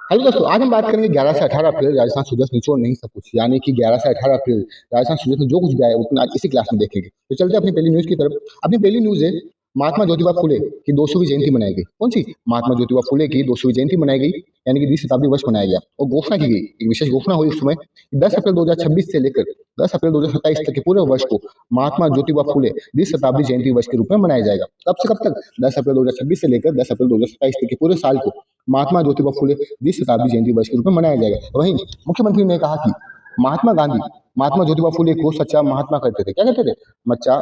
Hello दोस्तों, आज हम बात करेंगे 11 से 18 अप्रैल राजस्थान सूरज निचोड़ नहीं सब कुछ, यानी कि 11 से 18 अप्रैल राजस्थान सूरज में जो कुछ गया है वो आज इसी क्लास में देखेंगे। तो चलते हैं अपनी पहली न्यूज की तरफ। अपनी पहली न्यूज है महात्मा ज्योतिबा फुले की 200वीं जयंती मनाई गई। कौन सी? महात्मा ज्योतिबा फुले की 200वीं जयंती मनाई गई, यानी कि 20 शताब्दी वर्ष मनाया गया और घोषणा की गई, एक विशेष घोषणा हुई उस समय 10 अप्रैल 2026 से लेकर 10 अप्रैल 2027 तक के पूरे वर्ष को महात्मा ज्योतिबा फुले 20 शताब्दी जयंती वर्ष के रूप में मनाया जाएगा। कब से कब तक? 10 अप्रैल 2026 से लेकर 10 अप्रैल 2027 तक के पूरे साल को महात्मा ज्योतिबा फुले 20 शताब्दी जयंती वर्ष के रूप में मनाया जाएगा। वहीं मुख्यमंत्री ने कहा कि महात्मा गांधी महात्मा ज्योतिबा फुले को सच्चा महात्मा कहते थे। क्या कहते थे?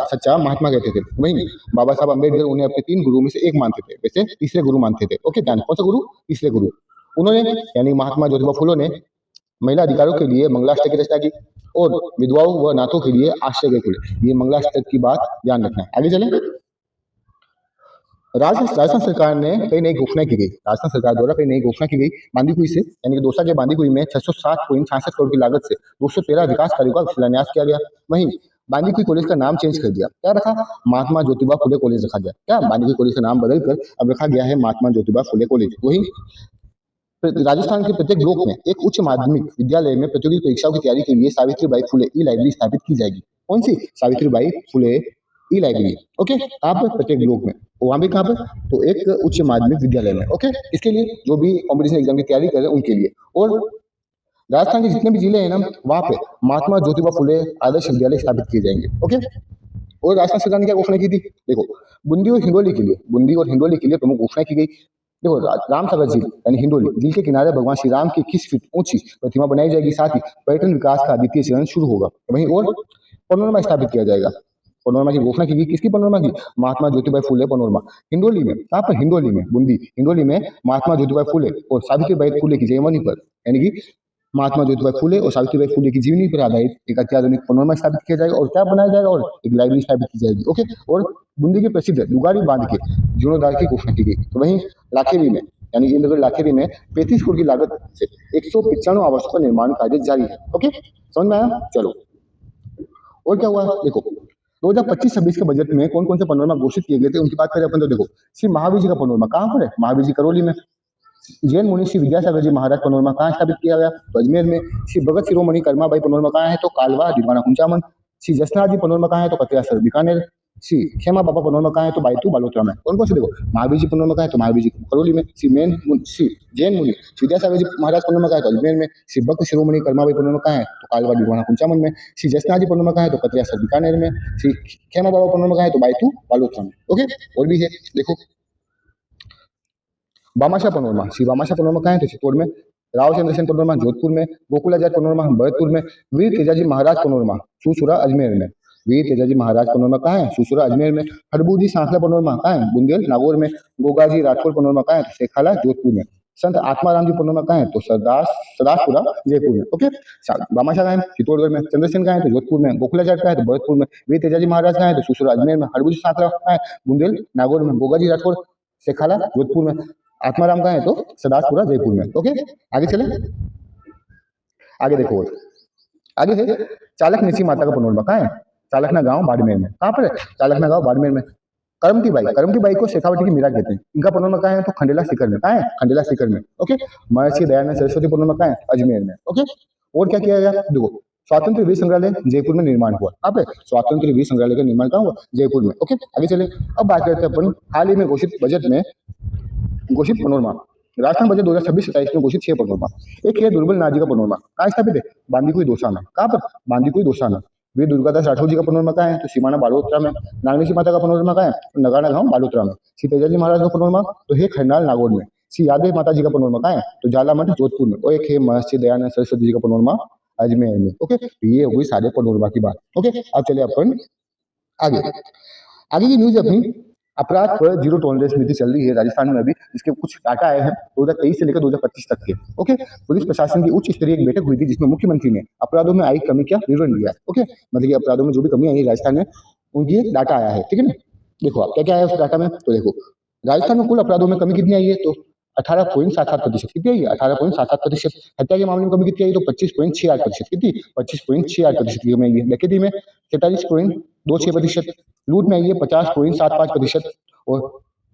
सच्चा महात्मा कहते थे। वहीं बाबा साहब अम्बेडकर उन्हें अपने 3 गुरुओं में से एक मानते थे, वैसे तीसरे गुरु मानते थे। ओके, ध्यान, कौन सा गुरु? तीसरे गुरु। उन्होंने, यानी महात्मा ज्योतिबा फुले ने महिला अधिकारों के लिए मंगलाष्टक की रचना की और विधवाओं व नाथों के लिए आश्रय खुले। ये मंगलाष्टक की बात ध्यान रखना है। आगे चले। राजस्थान सरकार ने कई नई घोषणा की गई। राजस्थान सरकार द्वारा कई नई घोषणा की गई। बांदीकुई से, यानी कि दौसा के बांदीकुई में 607.66 करोड़ की लागत से 213 विकास कार्यों का शिलान्यास किया गया। वहीं बांदीकुई कॉलेज का नाम चेंज कर दिया। क्या रखा? महात्मा ज्योतिबा फुले कॉलेज रखा गया। क्या? बांदीकुई कॉलेज का नाम बदलकर अब रखा गया है महात्मा ज्योतिबा फुले कॉलेज। वहीं राजस्थान के प्रत्येक ब्लॉक में एक उच्च माध्यमिक विद्यालय में प्रतियोगी परीक्षाओं की तैयारी के लिए सावित्रीबाई फुले ई लाइब्रेरी स्थापित की जाएगी। कौन सी? सावित्रीबाई फुले ई लाइब्रेरी। ओके, कहाँ पर? प्रत्येक ब्लॉक में। वहां भी कहाँ पर? तो एक उच्च माध्यमिक विद्यालय में। ओके, इसके लिए जो भी कॉम्पिटिशन एग्जाम की तैयारी कर रहे हैं उनके लिए। और राजस्थान के जितने भी जिले हैं ना, वहां पे महात्मा ज्योतिबा फुले आदर्श विद्यालय स्थापित किए जाएंगे। ओके, और राजस्थान सरकार ने क्या घोषणा की थी? देखो, बूंदी और हिंडोली के लिए, बूंदी और हिंडोली के लिए प्रमुख घोषणा की गई। देखो, रामसागर झील यानी हिंडोली झील के किनारे भगवान श्री राम की 21 फीट ऊंची प्रतिमा बनाई जाएगी। साथ ही पर्यटन विकास का द्वितीय चरण शुरू होगा। वहीं और पनोरमा स्थापित किया जाएगा। पनोरमा की घोषणा की गई। किसकी पनोरमा की? महात्मा ज्योतिबा फुले पनोरमा। हिंडोली में, कहाँ पर? हिंडोली में, बूंदी हिंडोली में महात्मा ज्योतिबा फुले और सावित्रीबाई फुले की जयंती पर, यानी कि महात्मा ज्योतिबा फुले और सावित्रीबाई फुले की जीवनी पर आधारित एक अत्याधुनिक पनोरमा स्थापित किया जाएगा। और क्या बनाया जाएगा? और एक लाइब्रेरी स्थापित की जाएगी। ओके, और बूंदी के प्रसिद्ध दुगारी बांध के जीर्णोद्धार की घोषणा की गई। तो वहीं लाखेरी में, यानी इंद्रगढ़ लाखेरी में 35 करोड़ की लागत से 195 आवासों का निर्माण कार्य जारी है। ओके, समझ में आया? चलो, और क्या हुआ देखो। 2025-26 के बजट में कौन कौन से पनोरमा घोषित किए गए थे उनकी बात करें अपन तो देखो, श्री महावीर जी का पनोरमा कहाँ पर है? महावीर जी करौली में। जैन मुनि श्री विद्यासागर जी महाराज पनोरमा कहाँ स्थापित किया गया? तो अजमेर में। श्री भगत शिरोमणि कर्माबाई पनोरमा कहाँ है? तो कालवा दिवाना कुंचामन। श्री जसनाथ जी पनोरमा कहाँ है? तो कतरियासर बीकानेर। श्री खेमा बाबा पनोरमा कहाँ है? तो बायतू बालोतरा में। कौन कौन से देखो, महावीर जी पनोरमा कहाँ है? तो महावीर जी करौली में। श्री जैन मुनि श्री विद्यासागर जी महाराज पनोरमा कहाँ है? तो अजमेर में। श्री भक्त शिरोमणि कर्माबाई पनोरमा कहाँ है? तो कालवा दिवाना कुंचामन में। श्री जसनाथ जी पनोरमा कहाँ है? तो कतरियासर बीकानेर में। श्री खेमा बाबा पनोरमा कहाँ है? तो बायतू बालोतरा में। ओके, और भी है देखो, बामाशा पनोरमा श्री बामाशा पनोरमा कहाँ है? तो चित्तौड़ में। रावचंद्र सेन पनोरमा जोधपुर में। गोकुलाचार्य पनोरमा भरतपुर में। वीर तेजाजी महाराज पनोरमा सुसुरा अजमेर में। वीर तेजाजी महाराज पनोरमा कहाँ है? सुसुरा अजमेर में। हरबूजी सांखला पनोरमा कहाँ है? बुंदेल नागौर में। गोगाजी राठौर पनोरमा कहाँ है? तो शेखाला जोधपुर में। संत आत्माराम जी पनोरमा कहाँ है? तो सरदासपुरा जयपुर में। ओके, बामाशा कहाँ है? चित्तौड़गढ़ में। चंद्रसेन कहाँ है? तो जोधपुर में। गोकुलाचार्य कहाँ है? तो भरतपुर में। वीर तेजाजी महाराज कहाँ है? तो सुसुरा अजमेर में। हरबूजी सांखला कहाँ है? बुंदेल नागौर में। गोगाजी राठौर शेखाला जोधपुर में। आत्माराम कहाँ है? तो सदासपुरा जयपुर में। ओके, आगे चले। आगे देखो, और आगे है चालक निसी माता का पनोरमा कहाँ है? चालकना गांव बाड़मेर में। कहाँ पर है? चालकना गांव बाड़मेर में। करमती बाई को शेखावटी की मीरा कहते हैं। इनका पनोरमा कहाँ है? तो खंडेला सीकर में। कहाँ है? खंडेला सीकर में। ओके, महर्षि दयानंद सरस्वती पनोरमा कहाँ है? अजमेर में। ओके, और क्या किया गया देखो, स्वातंत्र वीर संग्रहालय जयपुर में निर्माण हुआ। कहाँ पे? स्वातंत्र वीर संग्रहालय का निर्माण कहाँ हुआ? जयपुर में। ओके, आगे चले। अब बात करते हैं अपन हाल ही में घोषित बजट में घोषित पनोरमा। राजस्थान बजट 2026-27 में घोषित 6 पनोरमा। एक है दुर्बल नाथ जी का पनोरमा, कहाँ स्थापित है? बांदीकुई दौसाना। कहाँ पर? बांदीकुई दौसाना। वीर दुर्गादास राठौर जी का पनोरमा कहाँ है? तो सीमाना बालोतरा में। नागनेशी माता का पनोरमा कहाँ है? तो नगाना गांव बालोतरा में। श्री तेजाजी महाराज का पनोरमा तो है खरनाल नागौर में। श्री यादव माता जी का पनोरमा कहाँ है? तो झालामठ जोधपुर में। और एक है महर्षि दयानंद सरस्वती जी का पनोरमा अजमेर में। ओके, ये हो गई सारे पनोरमा की बात। ओके, अब चले अपन आगे। आगे की न्यूज अपनी, अपराध पर जीरो टॉलरेंस नीति चल रही है राजस्थान में अभी, जिसके कुछ डाटा आए हैं 2023 से लेकर 2025 तक के। ओके, पुलिस प्रशासन की उच्च स्तरीय एक बैठक हुई थी जिसमें मुख्यमंत्री ने अपराधों में आई कमी का विवरण दिया। ओके, मतलब कि अपराधों में जो भी कमी आई है राजस्थान में, उनकी एक डाटा आया है। ठीक है ना? देखो आप क्या क्या आया उस डाटा में, तो देखो राजस्थान में कुल अपराधों में कमी कितनी आई है? तो 18.77%। कितनी आई है? 18.77%। हत्या के मामले में कमी कितनी आई? तो 25.68%। कितनी? 25.68% की कमी आई है। डकैती में 43.26%। लूट में आई है 50.75%। और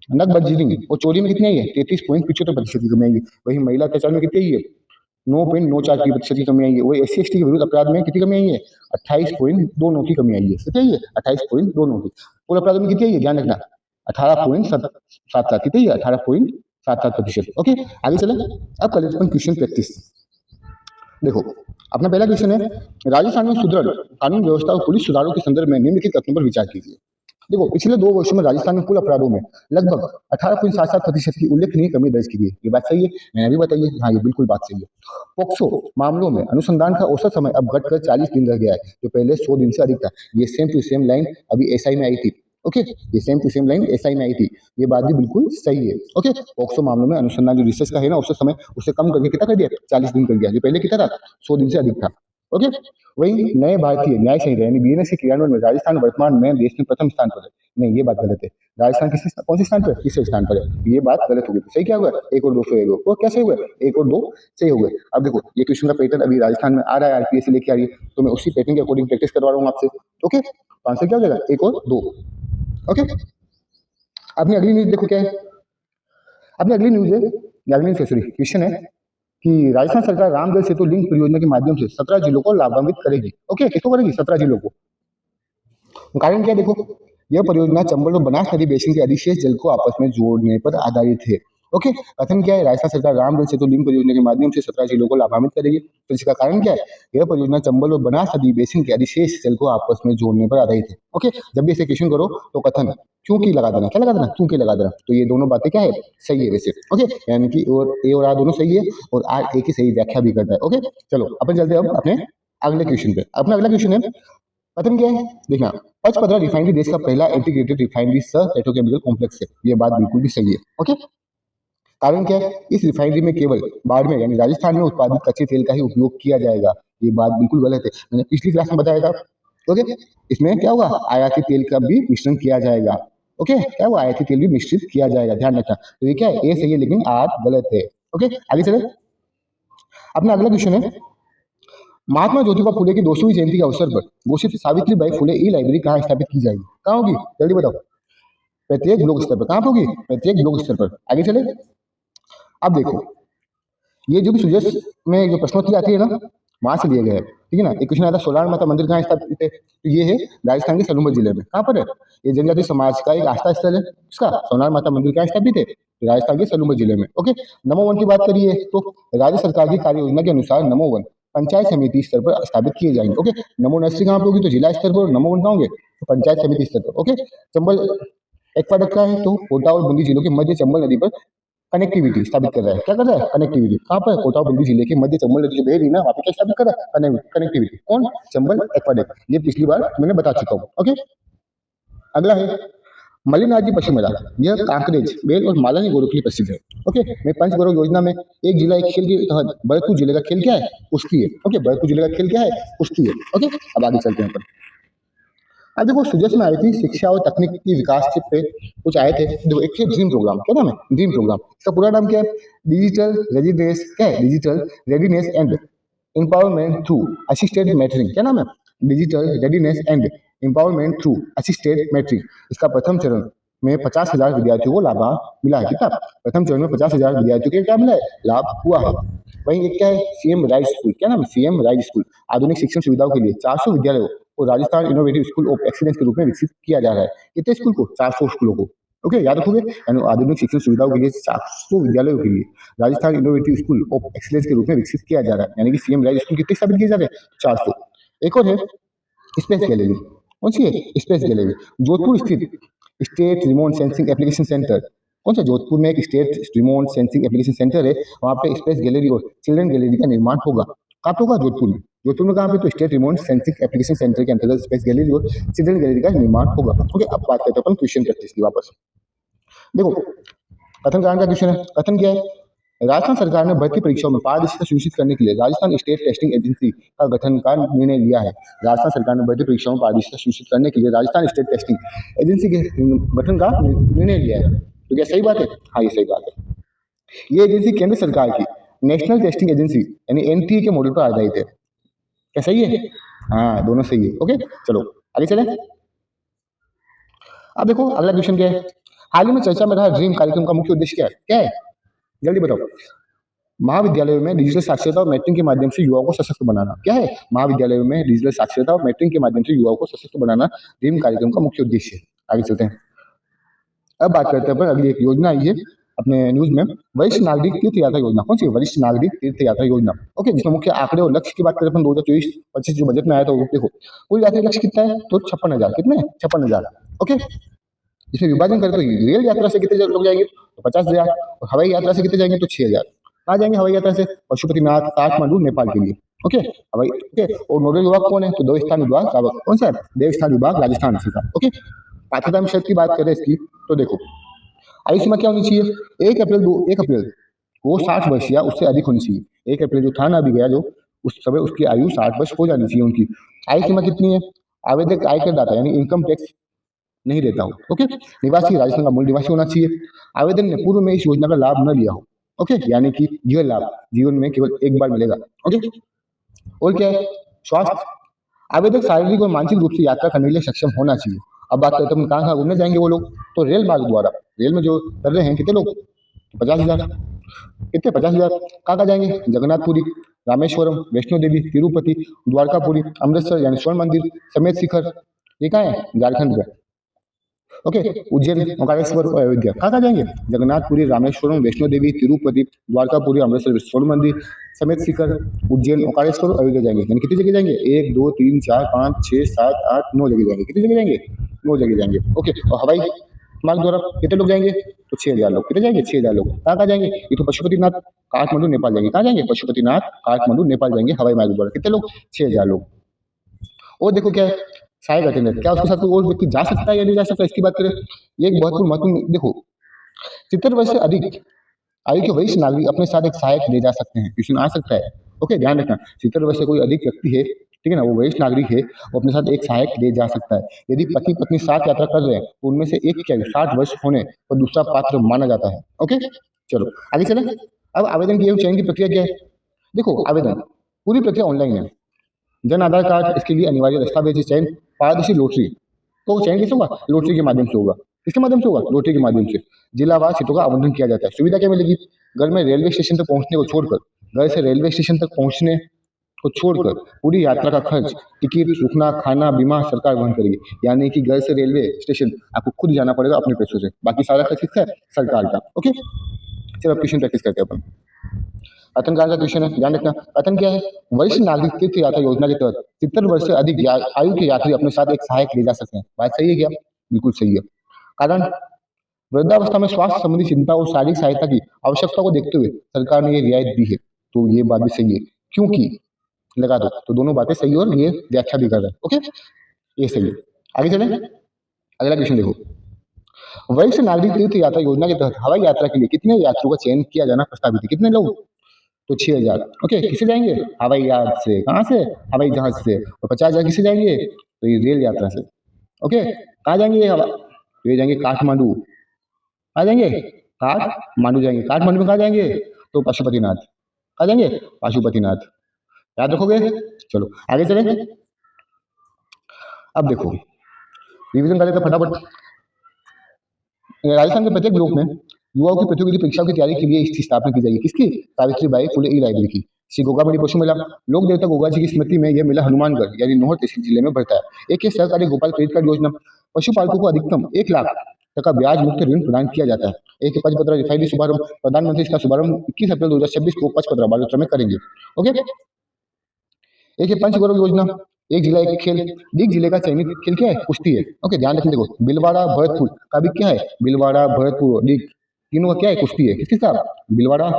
नकबजरी और चोरी में कितनी आई है? 33.75% की कमी आई है। वही महिला अत्याचार में कितनी आई है? 9.94% की कमी आई है। वही SC ST के विरुद्ध अपराध में कितनी कमी आई है? 28.29 की कमी आई है। कितनी आई है? 28.29 की। कुल अपराधों में कितनी आई है? ध्यान रखना, 18.77 कितनी है? 18.77%। ओके, आगे चले। अब कर लेते हैं क्वेश्चन प्रैक्टिस। देखो, अपना पहला क्वेश्चन है, राजस्थान में सुदृढ़ कानून व्यवस्था और पुलिस सुधारों के संदर्भ में निम्नलिखित तथ्यों पर विचार कीजिए। देखो, पिछले 2 वर्षों में राजस्थान में कुल अपराधों में लगभग 18.77% की उल्लेखनीय कमी दर्ज की गई। ये बात सही है? मैंने भी बताई है। हाँ, ये बिल्कुल बात सही है। पोक्सो मामलों में अनुसंधान का औसत समय अब घटकर 40 दिन रह गया है, जो पहले 100 दिन से अधिक था। ये सेम टू सेम लाइन अभी SI में आई थी। ओके, ये same to same line SI में आई थी। ये बात भी बिल्कुल सही है। ओके, पोक्सो मामलों में अनुसंधान जो रिसर्च का है ना, औसत समय उसे कम करके कितना कर दिया? 40 दिन कर दिया, जो पहले कितना था? 100 दिन से अधिक था। ओके, वही नए भारतीय न्याय संहिता यानी BNS के क्रियान्वयन में राजस्थान वर्तमान में देश में प्रथम स्थान पर है। नहीं, ये बात गलत है। राजस्थान कौन से स्थान पर? तीसरे स्थान पर है। ये बात गलत हो गई। सही क्या हुआ? 1 और 2 सही हो गए। वो कैसे हुए? 1 और 2 सही हो गए। अब देखो, ये क्वेश्चन का पैटर्न अभी राजस्थान में आ रहा है, RPS से लेके आ रही है, तो मैं उसी पैटर्न के अकॉर्डिंग प्रैक्टिस करवा रहा हूँ आपसे। ओके, तो आंसर क्या हो जाएगा? 1 और 2। ओके, अपनी अगली न्यूज देखो क्या है। अपनी अगली न्यूज है, अगली सॉरी क्वेश्चन है कि राजस्थान सरकार रामजल सेतु लिंक परियोजना के माध्यम से 17 जिलों को लाभान्वित करेगी। ओके, किसको करेगी? 17 जिलों को। कारण क्या? देखो, यह परियोजना चंबल और बनास नदी बेसिन के अधिशेष जल को आपस में जोड़ने पर आधारित है। ओके, कथन क्या है? राजस्थान सरकार रामजल सेतु लिंक परियोजना के माध्यम से 17 जिलों को लाभान्वित करेगी। तो इसका कारण क्या है? यह परियोजना चंबल और बनास नदी बेसिन के अधिशेष जल को आपस में जोड़ने पर आधारित है। ओके, जब भी ऐसे क्वेश्चन करो तो कथन क्योंकि लगा देना। क्या लगा देना? क्योंकि लगा देना। तो ये दोनों बातें क्या है? सही है वैसे। ओके, यानी कि और ए और आर दोनों सही है, और आर ए की सही व्याख्या भी करता है। ओके, चलो अपन चलते हैं अब अपने अगले क्वेश्चन पे। अपना अगला क्वेश्चन है, कथन क्या है? देखना, पचपदरा रिफाइनरी देश का पहला इंटीग्रेटेड रिफाइनरी सह पेट्रोकेमिकल कॉम्प्लेक्स है। ये बात बिल्कुल भी सही है। ओके, कारण क्या है? इस रिफाइनरी में केवल बाड़मेर यानी राजस्थान में उत्पादित कच्चे तेल का ही उपयोग किया जाएगा। ये बात बिल्कुल गलत है। मैंने पिछली क्लास में बताया था। ओके, इसमें क्या होगा? आयाती तेल का भी मिश्रण किया जाएगा। ओके, क्या हुआ? आयाती तेल भी मिश्रित किया जाएगा, ध्यान रखना। तो ये क्या है? ए सही है लेकिन आर गलत है। ओके, आगे चले। अपना अगला क्वेश्चन है, महात्मा ज्योतिबा फुले की 200वीं जयंती के अवसर पर घोषित सावित्रीबाई फुले ई लाइब्रेरी कहाँ स्थापित की जाएगी? कहाँ होगी? जल्दी बताओ। प्रत्येक ब्लॉक स्तर पर। कहाँ पर होगी? प्रत्येक ब्लॉक स्तर पर। आगे चले। अब देखो, ये जो भी सुजस में जो प्रश्नोत्तरी आती है ना, वहां से लिए गए हैं। ठीक है ना। एक क्वेश्चन आता है, सोलार माता मंदिर कहाँ स्थापित है? तो ये है राजस्थान के सोलंबर जिले में। कहाँ पर है? ये जनजाति समाज का एक आस्था स्थल है। इसका सोनार माता मंदिर कहाँ स्थापित है? राजस्थान के सोलंबर जिले में। ओके, नमो वन की बात करिए तो राज्य सरकार की कार्य योजना के अनुसार नमो वन पंचायत समिति स्तर पर स्थापित किए जाएंगे। ओके, नमो नर्सरी कहाँ पर होगी? तो जिला स्तर पर। और नमो वन कहाँ होंगे? तो पंचायत समिति स्तर पर। ओके, चंबल एक्वाडक्ट का है, तो कोटा और बूंदी जिलों के मध्य चंबल नदी पर कनेक्टिविटी स्थापित कर रहा है। क्या कर रहा है? कनेक्टिविटी। कहाँ पर? कोटा और बूंदी जिले के मध्य चंबल नदी जो बह रही है ना, वहाँ पे क्या स्थापित कर रहा है? कनेक्टिविटी। कौन? चंबल एक्वाडक्ट। ये पिछली बार मैंने बता चुका हूँ। ओके, अगला है मलिनाजी पश्चिम मेला। यह कांकरेज, बेल और मालानी गोरों के लिए प्रसिद्ध है। ओके, मैं पंच गौरव योजना में एक जिला एक खेल के तहत भरतपुर जिले का खेल क्या है? कुश्ती है। ओके, भरतपुर जिले का खेल क्या है? कुश्ती है। ओके, अब आगे चलते हैं अपन। अब देखो, सुजस में आई थी शिक्षा और तकनीकी विकास पे कुछ आए थे। देखो, एक ड्रीम प्रोग्राम। क्या नाम है? Dream program. इसका पूरा नाम क्या है? Digital residence. क्या है? Digital readiness and empowerment through assisted mentoring. क्या नाम है? Digital readiness and empowerment through assisted mentoring. इसका प्रथम चरण में 50,000 विद्यार्थियों को लाभ मिला है। कितना? प्रथम चरण में 50,000 विद्यार्थियों को क्या मिला है? लाभ हुआ है। वहीं एक क्या है? CM rise school. क्या नाम है? CM राइज स्कूल आधुनिक शिक्षण सुविधाओं के लिए 400 विद्यालयों को Rajasthan innovative school of excellence के रूप में विकसित किया जा रहा है। कितने स्कूल को? 400 स्कूलों को। ओके, याद रखोगे। यानी आधुनिक शिक्षण सुविधाओं के लिए 400 विद्यालयों के लिए Rajasthan innovative school of excellence के रूप में विकसित किया जा रहा है। यानी कि CM राइज स्कूल कितने स्थापित किए जा रहे हैं? 400। एक और है स्पेस गैलरी। कौन सी है? Space gallery. जोधपुर स्थित state remote sensing application centre. कौन सा? जोधपुर में एक state remote sensing application centre है। वहाँ पे स्पेस गैलरी और चिल्ड्रन गैलरी का निर्माण होगा। कहाँ पे होगा? जोधपुर में। जोधपुर में कहाँ पे? तो state remote sensing application centre के अंतर्गत स्पेस गैलरी और चिल्ड्रन गैलरी का निर्माण होगा। ओके, अब बात करते हैं अपन क्वेश्चन प्रैक्टिस की वापस। देखो, कथन कारण का क्वेश्चन है। कथन क्या है? राजस्थान सरकार ने भर्ती परीक्षाओं में पारदर्शिता सुनिश्चित करने के लिए राजस्थान स्टेट टेस्टिंग एजेंसी का गठन का निर्णय लिया है। राजस्थान सरकार ने भर्ती परीक्षाओं में पारदर्शिता सुनिश्चित करने के लिए राजस्थान स्टेट टेस्टिंग एजेंसी के गठन का निर्णय लिया है। तो क्या सही बात है? हाँ, ये सही बात है। ये एजेंसी केंद्र सरकार की नेशनल टेस्टिंग एजेंसी यानी NTA के मॉडल पर आधारित है। क्या सही है? हाँ, दोनों सही है। ओके, चलो आगे चले। अब देखो, अगला क्वेश्चन क्या है? हाल ही में चर्चा में रहा ड्रीम कार्यक्रम का मुख्य उद्देश्य क्या है? जल्दी बताओ। महाविद्यालयों में डिजिटल साक्षरता और मैट्रिक के माध्यम से युवाओं को सशक्त बनाना। क्या है? महाविद्यालयों में डिजिटल साक्षरता और मैट्रिक के माध्यम से युवाओं को सशक्त बनाना ड्रीम कार्यक्रम का मुख्य उद्देश्य है। आगे चलते हैं। अब बात करते हैं पर अगली एक योजना आई है अपने न्यूज में, वरिष्ठ नागरिक तीर्थ यात्रा योजना। कौन सी? वरिष्ठ नागरिक तीर्थ यात्रा योजना। ओके, जिसमें मुख्य आंकड़े और लक्ष्य की बात करें अपन 2024-25 जो बजट में आया था, वो देखो कुल यात्री लक्ष्य कितना है? तो 56,000। कितने? 56,000। ओके, इसमें विभाजन करें तो रेल यात्रा से कितने लोग जाएंगे? तो 50,000। और हवाई यात्रा से कितने जाएंगे? तो 6,000। कहाँ जाएंगे हवाई यात्रा से? पशुपतिनाथ, काठमांडू, नेपाल के लिए। ओके, हवाई। ओके, और नोडल विभाग कौन है? तो देवस्थान विभाग। कौन सा है? देवस्थान विभाग राजस्थान से था। ओके, पात्रता में शर्त की बात करें इसकी, तो देखो आयु सीमा क्या होनी चाहिए? 1 अप्रैल को 60 वर्ष या उससे अधिक होनी चाहिए। 1 अप्रैल जो था ना अभी गया जो, उस समय उसकी आयु 60 वर्ष हो जानी चाहिए उनकी। आयु सीमा कितनी है? आवेदक आयकर दाता यानी इनकम टैक्स नहीं देता हो। ओके, निवासी राजस्थान का मूल निवासी होना चाहिए। आवेदन ने पूर्व में इस योजना का लाभ न लिया हो। ओके, यानी कि यह लाभ जीवन में केवल एक बार मिलेगा। ओके, और क्या है? स्वास्थ्य। आवेदक शारीरिक और मानसिक रूप से यात्रा करने के लिए सक्षम होना चाहिए। अब बात करते हैं कहाँ कहाँ घूमने जाएंगे वो लोग? तो रेल मार्ग द्वारा। रेल में जो कर रहे हैं कितने लोग? 50,000। कितने? 50,000। कहाँ कहाँ जाएंगे? जगन्नाथपुरी, रामेश्वरम, वैष्णो देवी, तिरुपति, द्वारकापुरी, अमृतसर यानी स्वर्ण मंदिर, समेत शिखर। ये कहाँ है? झारखंड में। ओके, उज्जैन, ओंकारेश्वर और अयोध्या। कहाँ कहाँ जाएंगे? जगन्नाथपुरी, रामेश्वरम, वैष्णो देवी, तिरुपति, द्वारकापुरी, अमृतसर, स्वर्ण मंदिर, समेत शिखर, उज्जैन, ओंकारेश्वर और अयोध्या जाएंगे। यानी कितनी जगह जाएंगे? 1 2 3 4 5 6 7 8 9 जगह जाएंगे। कितनी जगह जाएंगे? 9 जगह जाएंगे। ओके, और हवाई मार्ग द्वारा कितने लोग जाएंगे? तो 6,000 लोग। कितने जाएंगे? 6,000 लोग। कहाँ कहाँ जाएंगे? ये तो पशुपतिनाथ, काठमांडू, नेपाल जाएंगे। कहाँ जाएंगे? पशुपतिनाथ, काठमांडू, नेपाल जाएंगे हवाई मार्ग द्वारा। कितने लोग? 6,000 लोग। और देखो क्या है? सहायक अटेंडेंट। क्या उसके साथ कोई और व्यक्ति जा सकता है या नहीं जा सकता, इसकी बात करें? ये एक बहुत महत्वपूर्ण। देखो 70 वर्ष से अधिक आयु के वरिष्ठ नागरिक अपने साथ एक सहायक ले जा सकते हैं। क्वेश्चन आ सकता है। ओके, ध्यान रखना 70 वर्ष से कोई अधिक व्यक्ति है, ठीक है ना, वो वरिष्ठ नागरिक है, वो अपने साथ एक सहायक ले जा सकता है। यदि पति पत्नी साथ यात्रा कर रहे हैं तो उनमें से एक की आयु 60 वर्ष होने और दूसरा पात्र माना जाता है। ओके, चलो आगे चले। अब आवेदन की एवं चयन की प्रक्रिया क्या है? देखो आवेदन पूरी प्रक्रिया ऑनलाइन है। जन आधार कार्ड इसके लिए अनिवार्य दस्तावेज है। चयन पारदर्शी लॉटरी। तो चयन कैसे होगा? लॉटरी के माध्यम से होगा। किसके माध्यम से होगा? लॉटरी के माध्यम से। जिलावार सीटों का आवंटन किया जाता है। सुविधा क्या मिलेगी? घर में रेलवे स्टेशन तक पहुंचने को छोड़कर, घर से रेलवे स्टेशन तक पहुंचने को छोड़कर पूरी यात्रा का खर्च, टिकट, रुकना, खाना, बीमा सरकार वहन करेगी। यानी कि घर से रेलवे स्टेशन आपको खुद जाना पड़ेगा अपने पैसों से। बाकी सारा खर्च किसका है? सरकार का। ओके, चलो अब क्वेश्चन प्रैक्टिस करते हैं अपन। कथन का क्वेश्चन है, ध्यान रखना। कथन क्या है? वरिष्ठ नागरिक तीर्थ यात्रा योजना के तहत 70 वर्ष से अधिक आयु के यात्री अपने साथ एक सहायक ले जा सकते हैं। बात सही है क्या? बिल्कुल सही है। कारण वृद्धावस्था में स्वास्थ्य संबंधी चिंता और शारीरिक सहायता की आवश्यकता को देखते हुए सरकार ने ये रियायत दी है। तो ये बात भी सही है, क्योंकि लगा दो तो दोनों बातें सही और ये व्याख्या भी कर रहा है। ओके, ये सही है। आगे चले, अगला क्वेश्चन देखो। वरिष्ठ नागरिक तीर्थ यात्रा योजना के तहत हवाई यात्रा के लिए कितने यात्रियों का चयन किया जाना प्रस्तावित है? कितने लोग? तो 6,000। ओके, किसे जाएंगे? हवाई जहाज से। कहाँ से? हवाई जहाज से। और 50,000 किसे जाएंगे? तो ये रेल यात्रा से। ओके, कहाँ जाएंगे ये हवा? तो ये जाएंगे काठमांडू। कहाँ जाएंगे? काठमांडू जाएंगे। काठमांडू में कहाँ जाएंगे? तो पशुपतिनाथ। कहाँ जाएंगे? पशुपतिनाथ। याद रखोगे? चलो आगे चले। अब देखो रिविजन कर लेते फटाफट। राजस्थान के प्रत्येक ब्लॉक में युवाओं की प्रतियोगिता परीक्षाओं की तैयारी के लिए इसकी स्थापना की जाएगी। किसकी? सावित्रीबाई फुले ई लाइब्रेरी की। श्री गोगामणि पशु मेला। लोक देवता गोगा जी की स्मृति में यह मेला हनुमानगढ़ यानी नौहर तहसील जिले में बढ़ता है। एक सहकारी गोपाल क्रेडिट कार्ड योजना। पशुपालकों को अधिकतम 1 लाख तक का ब्याज मुक्त ऋण प्रदान किया जाता है। एक पचपत्र रिफाइनरी शुभारंभ। प्रधानमंत्री इसका शुभारंभ 21 अप्रैल 2026 को पचपत्र बालोतरा में करेंगे। ओके, एक है पंचगौरव योजना। एक जिला एक खेल। दीग जिले का चयनित खेल क्या है? कुश्ती है। ओके, ध्यान रखने देखो बिलवाड़ा भरतपुर का भी क्या है? बिलवाड़ा भरतपुर दीग तीनों का क्या है? कुश्ती है। किसका? बिलवाड़ा,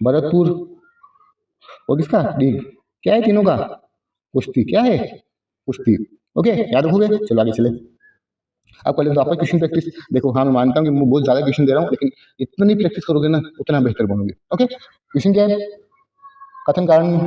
भरतपुर और किसका? दीग। क्या है तीनों का? कुश्ती। क्या है? कुश्ती। ओके, याद रखोगे? चलो आगे चले। अब कर लेते हैं आपका क्वेश्चन प्रैक्टिस। देखो हाँ, मैं मानता हूँ कि मैं बहुत ज्यादा क्वेश्चन दे रहा हूँ, लेकिन इतनी प्रैक्टिस करोगे ना उतना बेहतर बनोगे। ओके, क्वेश्चन क्या है? कथन कारण।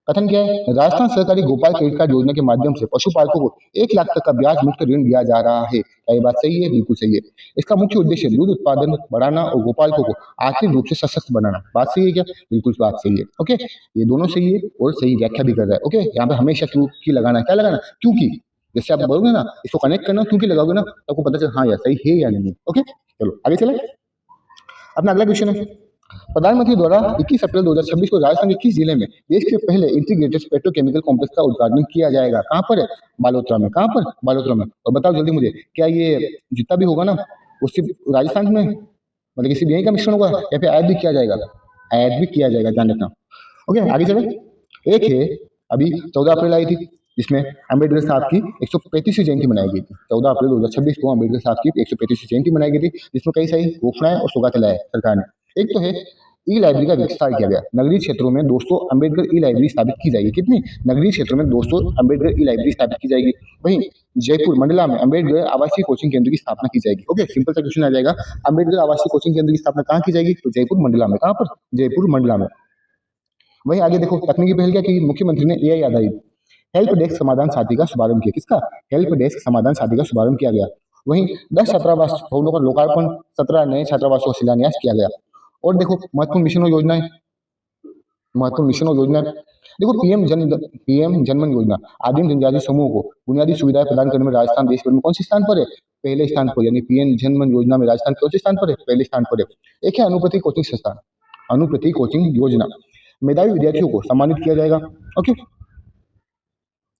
कथन क्या है? राजस्थान सहकारी गोपाल क्रेडिट कार्ड योजना के माध्यम से पशुपालकों को 1 लाख तक का ब्याज मुक्त ऋण दिया जा रहा है। क्या ये बात सही है? बिल्कुल सही है। इसका मुख्य उद्देश्य दूध उत्पादन बढ़ाना और गोपालकों को आर्थिक रूप से सशक्त बनाना। बात सही है क्या? बिल्कुल बात सही है। ओके, ये दोनों सही है और सही व्याख्या भी कर रहा है। ओके, यहाँ पे हमेशा क्यों की लगाना, क्या लगाना? क्योंकि जैसे आप बोलोगे ना, इसको कनेक्ट करना क्योंकि लगाओगे ना, तो आपको पता चल हाँ यार सही है या नहीं है। ओके, चलो आगे चले। अपना अगला क्वेश्चन है, प्रधानमंत्री द्वारा 21 अप्रैल 2026 को राजस्थान के किस जिले में देश के पहले इंटीग्रेटेड पेट्रोकेमिकल कॉम्प्लेक्स का उद्घाटन किया जाएगा? कहाँ पर है? बालोतरा में। कहाँ पर? बालोतरा में। और बताओ जल्दी मुझे, क्या ये जितना भी होगा ना वो सिर्फ राजस्थान में, मतलब किसी यही का मिश्रण होगा या फिर ऐड भी किया जाएगा? ऐड भी किया जाएगा, ध्यान रखना। ओके, आगे चले। एक है, अभी 14 अप्रैल आई थी, जिसमें अम्बेडकर साहब की 135वीं जयंती मनाई गई थी। 14 अप्रैल 2026 को अम्बेडकर साहब की 135वीं जयंती मनाई गई थी, जिसमें कई सारी घोषणाएं और सौगात लाए सरकार ने। एक तो है ई लाइब्रेरी का विस्तार किया गया। नगरीय क्षेत्रों में 200 अम्बेडकर ई लाइब्रेरी स्थापित की जाएगी। कितनी? नगरीय क्षेत्रों में 200 अम्बेडकर ई लाइब्रेरी स्थापित की जाएगी। वहीं जयपुर मंडला में अम्बेडकर आवासीय कोचिंग केंद्र की स्थापना की जाएगी। ओके, सिंपल सा क्वेश्चन आ जाएगा, अम्बेडकर आवासीय कोचिंग केंद्र की स्थापना कहाँ की जाएगी? तो जयपुर मंडला में। कहाँ पर? जयपुर मंडला में। वहीं आगे देखो, तकनीकी पहल क्या की? मुख्यमंत्री ने एआई आधारित हेल्प डेस्क समाधान साथी का शुभारंभ किया। किसका? हेल्प डेस्क समाधान साथी का शुभारंभ किया गया। वहीं 10 छात्रावास भवनों का लोकार्पण, 17 नए छात्रावासों का शिलान्यास किया गया। और देखो महत्वपूर्ण मिशन और योजनाएं, महत्वपूर्ण मिशन और योजनाएं देखो, पीएम जनमन योजना आदिम जनजाति समूह को बुनियादी सुविधाएं प्रदान करने में राजस्थान देश भर में कौन से स्थान पर है? पहले स्थान पर। यानी पीएम जनमन योजना में राजस्थान कौन से स्थान पर है? पहले स्थान पर है। एक है अनुप्रति कोचिंग संस्थान, अनुप्रति कोचिंग योजना, मेधावी विद्यार्थियों को सम्मानित किया जाएगा। ओके,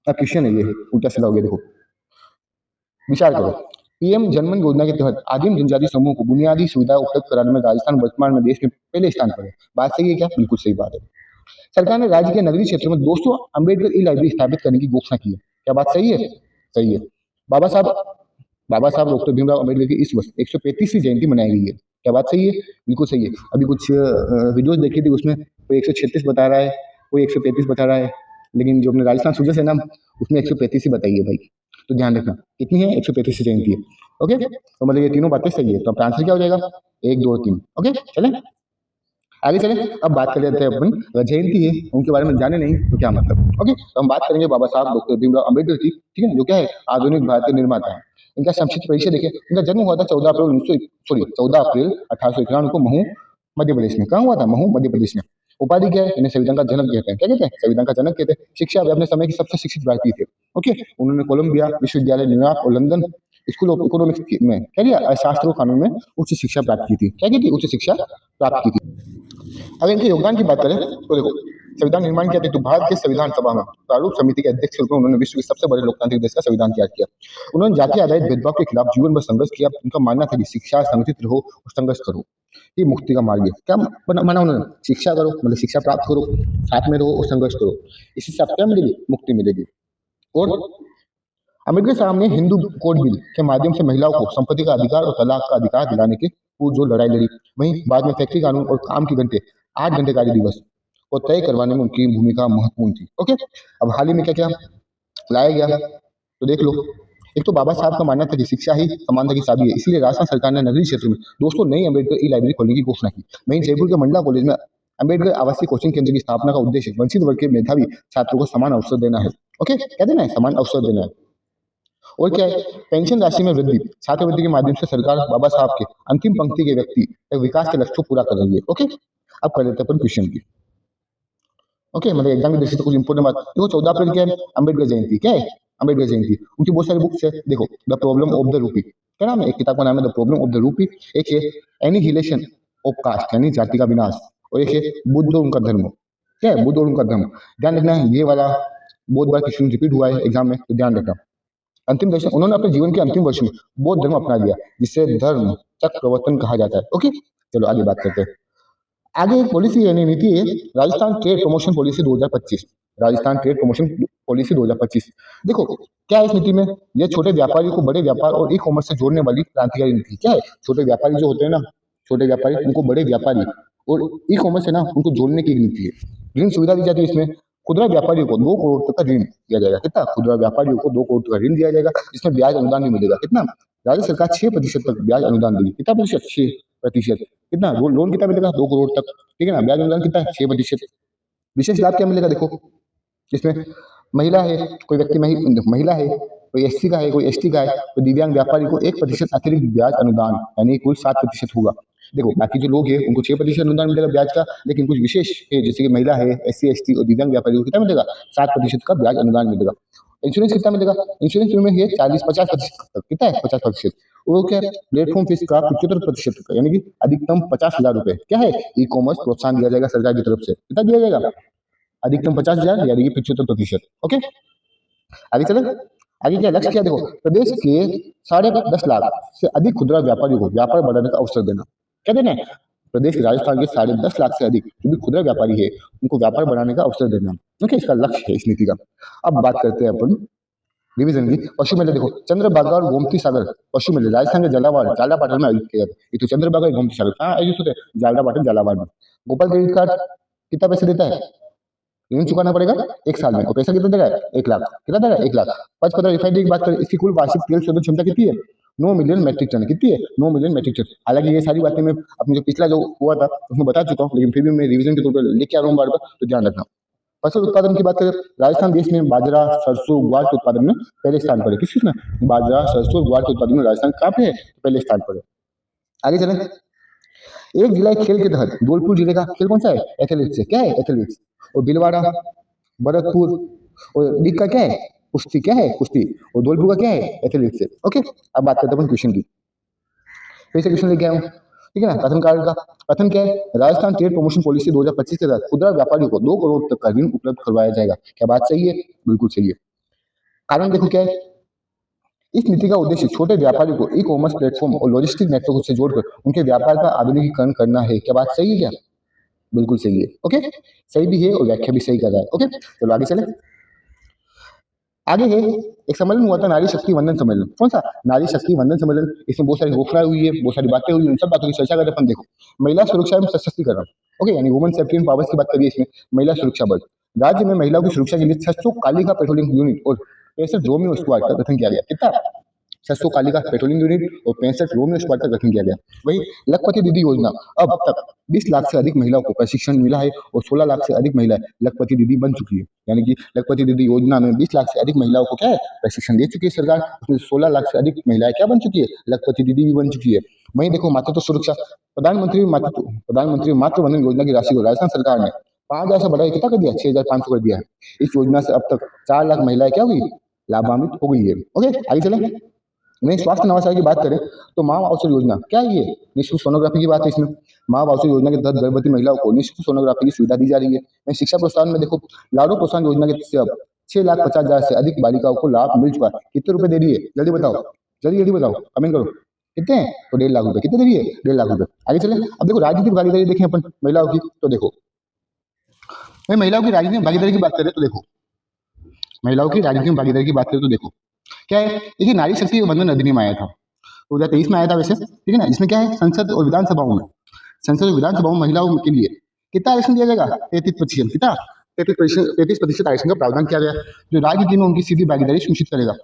अब क्वेश्चन है ये, उल्टा सीधा हो गया। देखो विचार करो, पीएम जनमन योजना के तहत आदिम जनजाति समूह को बुनियादी सुविधा उपलब्ध कराने में राजस्थान वर्तमान में देश में पहले स्थान पर है। बात सही है क्या? बिल्कुल सही बात है। सरकार ने राज्य के नगरीय क्षेत्रों में 200 अम्बेडकर ई लाइब्रेरी स्थापित करने की घोषणा की है। क्या बात सही है? सही है। बाबा साहब बाबा साहब डॉक्टर भीमराव अम्बेडकर की इस वर्ष 135वीं जयंती मनाई गई है। क्या बात सही है? बिल्कुल सही है। अभी कुछ वीडियोस देखी थी, उसमें कोई 136 बता रहा है, कोई 135 बता रहा है, लेकिन जो अपने राजस्थान सूर्य सेना उसमें 135 ही बताई है भाई। तो ध्यान रखना कितनी है? 135वीं जयंती है। ओके, तो मतलब ये तीनों बातें सही है। तो आपका आंसर क्या हो जाएगा? 1 2 3। ओके, चले आगे चले। अब बात कर लेते हैं अपन, जयंती है उनके बारे में जाने नहीं तो क्या मतलब। ओके, तो हम बात करेंगे बाबा साहब डॉक्टर भीमराव अम्बेडकर की, ठीक है, जो क्या है आधुनिक भारत के निर्माता है। इनका संक्षिप्त परिचय देखें। इनका जन्म हुआ था 14 अप्रैल 1891 को महू मध्य प्रदेश में। कहाँ हुआ था? महू मध्य प्रदेश में। उपाधि क्या है? इन्हें संविधान का जनक कहते हैं। क्या कहते हैं? संविधान का जनक कहते हैं। शिक्षा वे अपने समय के सबसे शिक्षित भारतीय थे। ओके, उन्होंने कोलंबिया विश्वविद्यालय, न्यूयॉर्क और लंदन स्कूल ऑफ इकोनॉमिक्स में क्या किया? अर्थशास्त्र और कानून में उच्च शिक्षा प्राप्त की थी। क्या की थी? उच्च शिक्षा प्राप्त की थी। अगर इनके योगदान की बात करें तो देखो, संविधान निर्माण किया था तो भारत के संविधान सभा में प्रारूप समिति के अध्यक्ष के रूप में उन्होंने विश्व के सबसे बड़े लोकतांत्रिक देश का संविधान तैयार किया। उन्होंने जाति आधारित भेदभाव के खिलाफ जीवन भर संघर्ष किया। उनका मानना था कि शिक्षा, संगठित रहो और संघर्ष करो, ये मुक्ति का मार्ग है। क्या माना उन्होंने? शिक्षा करो मतलब शिक्षा प्राप्त करो, साथ में रहो और संघर्ष करो, इससे आपको क्या मिलेगी? मुक्ति मिलेगी। और अम्बेडकर साहब ने हिंदू कोड बिल के माध्यम से महिलाओं को संपत्ति का अधिकार और तलाक का अधिकार दिलाने के पूर्व जो लड़ाई लड़ी। वहीं बाद में फैक्ट्री कानून और काम के घंटे 8 घंटे कार्य दिवस को तय करवाने में उनकी भूमिका महत्वपूर्ण थी। ओके, अब हाल ही में क्या क्या लाया गया तो देख लो। एक तो बाबा साहब का मानना था कि शिक्षा ही समानता की चाबी है, इसलिए राजस्थान सरकार ने नगरीय क्षेत्र में 200 नई अम्बेडकर ई लाइब्रेरी खोलने की घोषणा की। वहीं जयपुर के मंडला कॉलेज में अम्बेडकर आवासीय कोचिंग केंद्र की स्थापना का उद्देश्य वंचित वर्ग के मेधावी छात्रों को समान अवसर देना है। ओके, क्या देना है? समान अवसर देना है। और क्या है? पेंशन राशि में वृद्धि, छात्रवृत्ति के माध्यम से सरकार बाबा साहब के अंतिम पंक्ति के व्यक्ति विकास के लक्ष्य को पूरा कर रही है। ओके, अब कर लेते हैं अपन क्वेश्चन की। ओके, मतलब एग्जाम की दृष्टि से कुछ इंपोर्टेंट बात देखो। 14 अप्रैल क्या है? अम्बेडकर जयंती। क्या है? अम्बेडकर जयंती। उनकी बहुत सारी बुक्स है। देखो, the problem of the rupee, क्या नाम है? एक किताब का नाम है the problem of the rupee. एक है एनिहिलेशन ऑफ कास्ट, यानी जाति का विनाश। और एक है बुद्ध और उनका धर्म। क्या है? बुद्ध और उनका धर्म। ध्यान रखना है, ये वाला बहुत बार क्वेश्चन रिपीट हुआ है एग्जाम में, तो ध्यान रखना। अंतिम दर्शन, उन्होंने अपने जीवन के अंतिम वर्ष में बौद्ध धर्म अपना लिया, जिसे धर्म चक्रवर्तन कहा जाता है। ओके, चलो आगे बात करते हैं। आगे एक पॉलिसी यानी नीति है, Rajasthan trade promotion policy 2025। Rajasthan trade promotion policy 2025। देखो क्या है इस नीति में? ये छोटे व्यापारियों को बड़े व्यापार और ई कॉमर्स से जोड़ने वाली क्रांतिकारी नीति। क्या है? छोटे व्यापारी जो होते हैं ना, छोटे व्यापारी, उनको बड़े व्यापारी और ई कॉमर्स है ना, उनको जोड़ने की एक नीति है। ऋण सुविधा दी जाती है इसमें। खुदरा व्यापारियों को 2 करोड़ तक का ऋण दिया जाएगा। कितना? खुदरा व्यापारियों को 2 करोड़ तक का ऋण दिया जाएगा, जिसमें ब्याज अनुदान भी मिलेगा। कितना? राज्य सरकार 6% तक ब्याज अनुदान देगी। कितना प्रतिशत? 6%। कितना? लोन कितना मिलेगा? 2 करोड़ तक। ठीक है ना? ब्याज अनुदान कितना है? 6%। विशेष लाभ क्या मिलेगा? देखो, इसमें महिला है, कोई व्यक्ति महिला है, कोई एससी का है, कोई एसटी का है, तो दिव्यांग व्यापारी को 1% अतिरिक्त ब्याज अनुदान, यानी कुल 7% होगा। देखो, बाकी जो लोग हैं उनको 6% अनुदान मिलेगा ब्याज का, लेकिन कुछ विशेष है जैसे कि महिला है, एससी एसटी और दिव्यांग व्यापारी को कितना मिलेगा? 7% का ब्याज अनुदान मिलेगा। इंश्योरेंस कितना मिलेगा? इंश्योरेंस प्रीमियम है 40-50% तक, कितना है 50%। वो क्या है? प्लेटफॉर्म फीस का 75% का, यानी कि अधिकतम 50,000 रुपए क्या है? ई कॉमर्स प्रोत्साहन दिया जाएगा सरकार की तरफ से। कितना दिया जाएगा? अधिकतम 50,000 यानी कि 75%। ओके, आगे चले। आगे क्या लक्ष्य क्या? देखो, प्रदेश के 10.5 लाख से अधिक खुदरा व्यापारियों को व्यापार बढ़ाने का अवसर देना। क्या देना है? प्रदेश के राजस्थान के 10.5 लाख से अधिक जो भी खुदरा व्यापारी है उनको व्यापार बढ़ाने का अवसर देना। ओके, इसका लक्ष्य है इस नीति का। अब बात करते हैं अपन रिवीजन की। पशु मेले देखो, चंद्रभागा और गोमती सागर पशु मेले राजस्थान के झालावाड़ में आयोजित किया जाता है। ये तो चंद्रभागा और गोमती सागर कहाँ आयोजित होते हैं? झालावाड़ में। गोपाल क्रेडिट कार्ड कितना पैसे देता है? ऋण चुकाना पड़ेगा 1 साल में, और पैसा कितना देगा? 1 लाख। कितना देगा? 1 लाख। पचपदरा रिफाइनरी की बात करें, इसकी कुल वार्षिक तेल शोधन क्षमता कितनी है? 9 मिलियन मेट्रिक टन। कितनी है? 9 मिलियन मेट्रिक टन। हालांकि ये सारी बातें मैं अपने जो पिछला जो हुआ था उसमें बता चुका हूँ, लेकिन फिर भी मैं रिवीजन के तौर पर लेके आ रहा हूँ बार बार, तो ध्यान रखना। फसल उत्पादन की बात करें, राजस्थान देश में बाजरा, सरसों, ग्वार के उत्पादन में पहले स्थान पर है। किस में? बाजरा, सरसों, ग्वार के उत्पादन में राजस्थान कहाँ पे है? पहले स्थान पर है। आगे चलें। एक जिला एक खेल के तहत धौलपुर जिले का खेल कौन सा है? एथलेटिक्स से। क्या है? एथलेटिक्स। और भीलवाड़ा, भरतपुर और लीग का क्या है? कुश्ती। क्या है? कुश्ती। और धौलपुर का क्या है? एथलेटिक्स से। ओके, अब बात करते हैं अपन क्वेश्चन की। फिर से क्वेश्चन लेके आया हूँ, ठीक है ना। कथन कार्ड का कथन क्या है? राजस्थान ट्रेड प्रमोशन पॉलिसी 2025 के तहत खुदरा व्यापारियों को 2 करोड़ तक का ऋण उपलब्ध करवाया जाएगा। क्या बात सही है? बिल्कुल सही है। कारण देखो क्या है? इस नीति का उद्देश्य छोटे व्यापारियों को ई कॉमर्स प्लेटफॉर्म और लॉजिस्टिक नेटवर्क से जोड़कर उनके व्यापार का आधुनिकीकरण करना है। क्या बात सही है? क्या बिल्कुल सही है। ओके, सही भी है और व्याख्या भी सही कर रहा है। ओके, चलो आगे चले। आगे है एक सम्मेलन हुआ था, नारी शक्ति वंदन सम्मेलन। कौन सा? नारी शक्ति वंदन सम्मेलन। इसमें बहुत सारी घोषणाएं हुई है, बहुत सारी बातें हुई है, उन सब बातों की चर्चा करते अपन। देखो, महिला सुरक्षा एवं सशक्तिकरण। ओके, यानी वुमेन सेफ्टी एंड पावर्स की बात करिए इसमें। महिला सुरक्षा बल। राज्य में महिलाओं की सुरक्षा के लिए 600 कालिका पेट्रोलिंग यूनिट और 65 रोमियो स्क्वाड का गठन किया गया। कितना? 600 कालिका पेट्रोलिंग यूनिट और 65 रोमियो स्क्वाड का गठन किया गया। वही लखपति दीदी योजना, अब तक 20 लाख से अधिक महिलाओं को प्रशिक्षण मिला है और 16 लाख से अधिक महिलाएं लखपति दीदी बन चुकी है। यानी कि लखपति दीदी योजना में 20 लाख से अधिक महिलाओं को क्या है? प्रशिक्षण दे चुकी है सरकार। उसमें 16 लाख से अधिक महिलाएं क्या बन चुकी है? लखपति दीदी भी बन चुकी है। वहीं देखो, मातृत्व सुरक्षा, प्रधानमंत्री मातृ वंदन योजना की राशि को राजस्थान सरकार ने 5,000 से बढ़ाकर कितना कर दिया? 6,500 कर दिया है। इस योजना से अब तक 4 लाख महिलाएं क्या हुई? लाभान्वित हो गई है। ओके, आगे चलें। वहीं स्वास्थ्य नवाचार की बात करें तो माँ वाउचर योजना क्या है? ये निःशुल्क सोनोग्राफी की बात है इसमें। माँ वाउचर योजना के तहत गर्भवती महिलाओं को निःशुल्क सोनोग्राफी की सुविधा दी जा रही है। वहीं शिक्षा प्रोत्साहन में देखो, लाडो प्रोत्साहन योजना के तहत 6,50,000 से अधिक बालिकाओं को लाभ मिल चुका है। कितने रुपए दे रही है? जल्दी बताओ, जल्दी बताओ, कमेंट करो। कितने हैं? तो 1.5 लाख रुपए। कितने दे रही है? 1.5 लाख रुपए। आगे चले। अब देखो, राजनीतिक भागीदारी देखें अपन महिलाओं की, तो देखो भाई, महिलाओं की राजनीतिक भागीदारी की बात करें तो देखो, महिलाओं की राजनीतिक भागीदारी की बात करें तो देखो क्या है। देखिए, नारी शक्ति वंदन अधिनियम आया था 2023 में, आया था वैसे, ठीक है ना। इसमें क्या है? संसद और विधानसभाओं में महिलाओं के लिए कितना आरक्षण दिया जाएगा? 33%। कितना? 33% आरक्षण का प्रावधान किया गया, जो राजनीति में उनकी सीधी भागीदारी सुनिश्चित करेगा।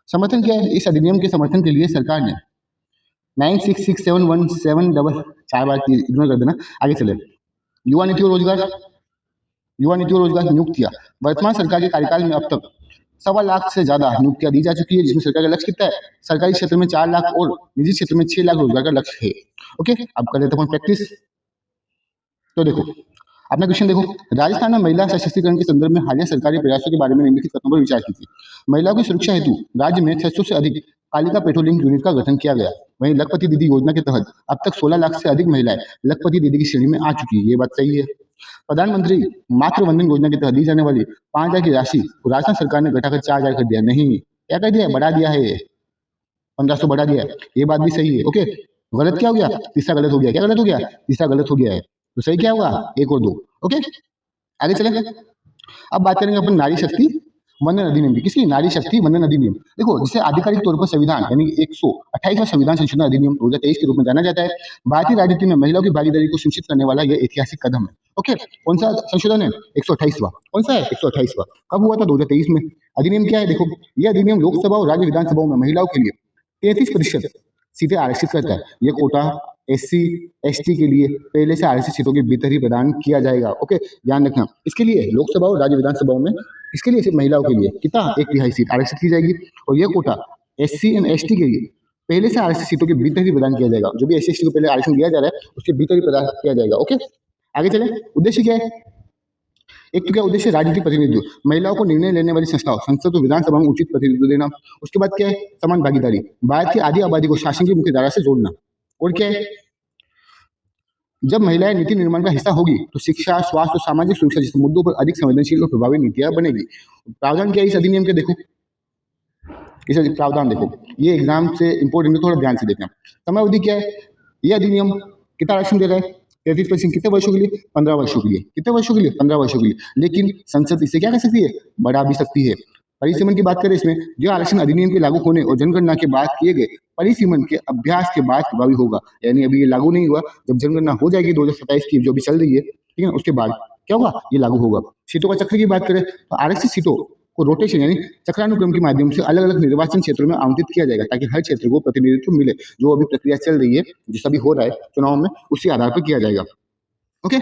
समर्थन क्या है? इस अधिनियम के समर्थन के लिए सरकार ने 966717 4 बार इग्नोर कर देना। आगे चले। युवा नीति और रोजगार नियुक्तियां। वर्तमान सरकार के कार्यकाल में अब तक 1.25 लाख से ज्यादा नियुक्तियां दी जा चुकी है, जिसमें सरकार का लक्ष्य कितना है? सरकारी क्षेत्र में 4 लाख और निजी क्षेत्र में 6 लाख रोजगार का लक्ष्य है। ओके, अब कर लेते हैं प्रैक्टिस। तो देखो, अपना क्वेश्चन देखो, राजस्थान में महिला सशक्तिकरण के संदर्भ में हालिया सरकारी प्रयासों के बारे में निम्नलिखित कथनों पर विचार कीजिए। महिलाओं की सुरक्षा हेतु राज्य में 600 से अधिक कालिका पेट्रोलिंग यूनिट का गठन किया गया। वहीं लखपति दीदी योजना के तहत अब तक 16 लाख से अधिक महिलाएं लखपति दीदी की श्रेणी में आ चुकी है। ये बात सही है। प्रधानमंत्री मातृ वंदन योजना के तहत दी जाने वाली 5,000 की राशि राजस्थान सरकार ने घटाकर 4,000 कर दिया। नहीं, क्या कर दिया? बढ़ा दिया है, 1,500 बढ़ा दिया है। ये बात भी सही है। ओके, गलत क्या हो गया? तीसरा गलत हो गया। क्या गलत हो गया? तीसरा गलत हो गया है। तो सही क्या होगा? 1 और 2। ओके, आगे चलेंगे। अब बात करेंगे अपन नारी शक्ति वंदन अधिनियम की। किसकी? नारी शक्ति वंदन अधिनियम। देखो, जिसे आधिकारिक तौर पर संविधान यानी 128वां संविधान संशोधन अधिनियम 2023 के रूप में जाना जाता है, भारतीय राजनीति में महिलाओं की भागीदारी को सुनिश्चित करने वाला यह ऐतिहासिक कदम है। ओके, कौन सा संशोधन है? 128वां। कौन सा है? 128वां। कब हुआ था? 2023 में। अधिनियम क्या है? देखो, यह अधिनियम लोकसभा और राज्य विधानसभाओं में महिलाओं के लिए 33% सीटें आरक्षित करता है। यह कोटा SC ST के लिए पहले से आरक्षित सीटों के भीतर ही प्रदान किया जाएगा। ओके, ध्यान रखना। इसके लिए लोकसभा और राज्य विधानसभाओं में, इसके लिए सिर्फ महिलाओं के लिए कितना? 1/3 सीट आरक्षित की जाएगी। और यह कोटा SC और ST के लिए पहले से आरक्षित सीटों के भीतर ही प्रदान किया जाएगा। जो भी SC ST को पहले आरक्षण दिया जा रहा है उसके भीतर ही प्रदान किया जाएगा। ओके, आगे चले। उद्देश्य क्या है? एक तो क्या उद्देश्य, राजनीतिक प्रतिनिधित्व, महिलाओं को निर्णय लेने वाली संस्थाओं, संसद और विधानसभा में उचित प्रतिनिधित्व देना। उसके बाद क्या है, समान भागीदारी, भारत की आधी आबादी को शासन की मुख्य धारा से जोड़ना। और क्या है, जब महिलाएं नीति निर्माण का हिस्सा होगी तो शिक्षा, स्वास्थ्य और सामाजिक सुरक्षा जैसे मुद्दों पर अधिक संवेदनशील और प्रभावी नीतियां बनेगी। प्रावधान क्या है इस अधिनियम के, देखो इस प्रावधान देखो, ये एग्जाम से इंपॉर्टेंट है, थोड़ा ध्यान से देखना। समय अवधि क्या है, ये अधिनियम कितना आरक्षण दे रहा है, 33% कितने वर्षों के लिए, 15 वर्षों के लिए। कितने वर्षों के लिए, 15 वर्षों के लिए। लेकिन संसद इसे क्या कर सकती है, बढ़ा भी सकती है। परिसीमन की बात करें इसमें, जो आरक्षण अधिनियम के लागू होने और जनगणना के बाद किए गए परिसीमन के अभ्यास के बाद प्रभावी होगा। यानी अभी ये लागू नहीं हुआ, जब जनगणना हो जाएगी 2027 की जो भी चल रही है, ठीक है, उसके बाद क्या होगा, ये लागू होगा। सीटों का चक्र की बात करें तो आरक्षित सीटों को रोटेशन यानी चक्रानुक्रम के माध्यम से अलग अलग निर्वाचन क्षेत्रों में आवंटित किया जाएगा, ताकि हर क्षेत्र को प्रतिनिधित्व मिले। जो अभी प्रक्रिया चल रही है, जो सभी हो रहा है चुनाव में, उसी आधार पर किया जाएगा। ओके,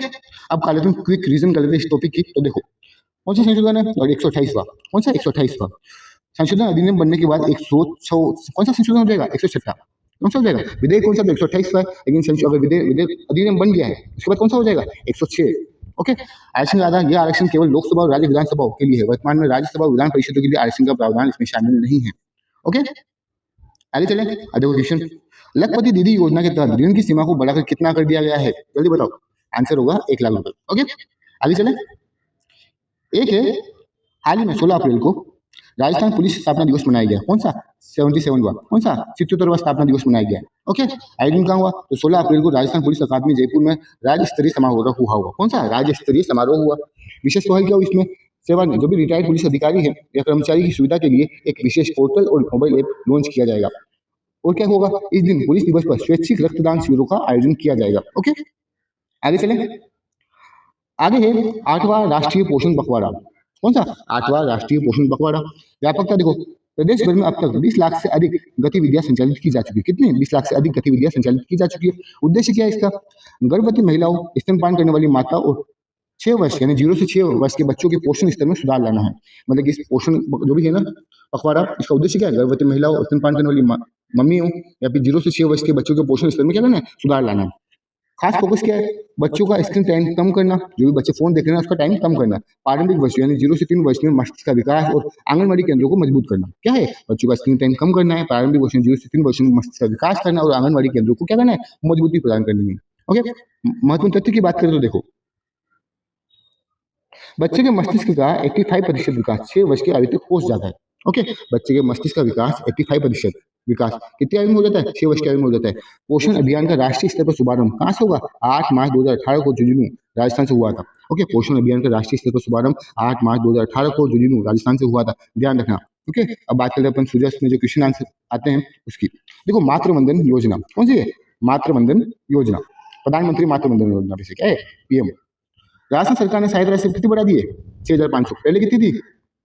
अब कर लेते हैं क्विक रीजन कर लेते हैं इस टॉपिक की। तो देखो कौन सा संशोधन है, और 128वां, कौन सा 128वां संशोधन अधिनियम बनने के बाद 106 कौन सा संशोधन हो जाएगा, 106 कौन सा हो जाएगा, विधेयक कौन सा, 128वां है। लेकिन अगर विधेयक अधिनियम बन गया है उसके बाद कौन सा हो जाएगा, 106। ओके, आरक्षण आधा, यह आरक्षण केवल लोकसभा और राज्य विधानसभाओं के लिए है। वर्तमान में राज्यसभा और विधान परिषदों के लिए आरक्षण का प्रावधान इसमें शामिल नहीं है। ओके, आगे चले। देखो क्वेश्चन, लखपति दीदी योजना के तहत ऋण की सीमा को बढ़ाकर कितना कर दिया गया है, जल्दी बताओ। आंसर होगा 1 लाख रुपए। ओके, आगे चले। एक है, हाल ही में 16 अप्रैल को राजस्थान पुलिस स्थापना दिवस मनाया गया। कौन सा, 77वां, कौन सा, 77वां स्थापना दिवस मनाया गया। ओके, आयोजन कहाँ हुआ, तो 16 अप्रैल को राजस्थान पुलिस अकादमी जयपुर में राज्य स्तरीय समारोह हुआ। कौन सा, राज्य स्तरीय समारोह हुआ। विशेष पहल क्या हुई इसमें, सेवा जो भी रिटायर्ड पुलिस अधिकारी है या कर्मचारी की सुविधा के लिए एक विशेष पोर्टल और मोबाइल ऐप लॉन्च किया जाएगा। और क्या होगा, इस दिन पुलिस दिवस पर स्वैच्छिक रक्तदान शिविरों का आयोजन किया जाएगा। ओके, आगे चले। आगे है 8वां राष्ट्रीय पोषण पखवाड़ा। कौन सा, 8वां राष्ट्रीय पोषण पखवाड़ा। व्यापकता देखो, प्रदेश भर में अब तक 20 लाख से अधिक गतिविधियां संचालित की जा चुकी है। कितनी, 20 लाख से अधिक गतिविधियां संचालित की जा चुकी है। उद्देश्य क्या है इसका, गर्भवती महिलाओं, स्तनपान करने वाली माता और 6 वर्ष यानी 0 से 6 वर्ष के बच्चों के पोषण स्तर में सुधार लाना है। मतलब कि इस पोषण जो भी है ना पखवाड़ा, इसका उद्देश्य क्या है, गर्भवती महिलाओं, स्तनपान करने वाली मम्मियों या फिर 0 से 6 वर्ष के बच्चों के पोषण स्तर में क्या करना है, सुधार लाना है। खास फोकस क्या है, बच्चों का स्क्रीन टाइम कम करना, जो भी बच्चे फोन देख रहे हैं उसका टाइम कम करना। प्रारंभिक वर्ष यानी 0 से 3 वर्ष में मस्तिष्क का विकास और आंगनबाड़ी केंद्रों को मजबूत करना। क्या है, बच्चों का स्क्रीन टाइम कम करना है, प्रारंभिक वर्ष 0 से 3 वर्ष में मस्तिष्क का विकास करना और आंगनबाड़ी केंद्रों को क्या करना है, मजबूती प्रदान करनी है। ओके, महत्वपूर्ण तथ्य की बात करें तो देखो, बच्चे के मस्तिष्क का 85% विकास 6 वर्ष की आयु तक पहुंच जाता है। ओके, बच्चे के मस्तिष्क का विकास 85% विकास कितनी आयु में हो जाता है, 6 वर्ष की आयु में हो जाता है। पोषण अभियान का राष्ट्रीय स्तर पर शुभारंभ कहाँ से होगा, 8 मार्च 2018 को झुंझुनू राजस्थान से हुआ था। ओके, पोषण अभियान का राष्ट्रीय स्तर पर शुभारंभ 8 मार्च 2018 को झुंझुनू राजस्थान से हुआ था, ध्यान रखना। ओके, अब बात करें अपन सूर्यास्त में जो क्वेश्चन आंसर आते हैं उसकी। देखो, मातृवंदन योजना कौन सी है, मातृवंदन योजना, प्रधानमंत्री मातृवंदन योजना पे से क्या है, पीएम। राजस्थान सरकार ने सहायता राशि कितनी बढ़ा दी है, 6,500, पहले कितनी थी,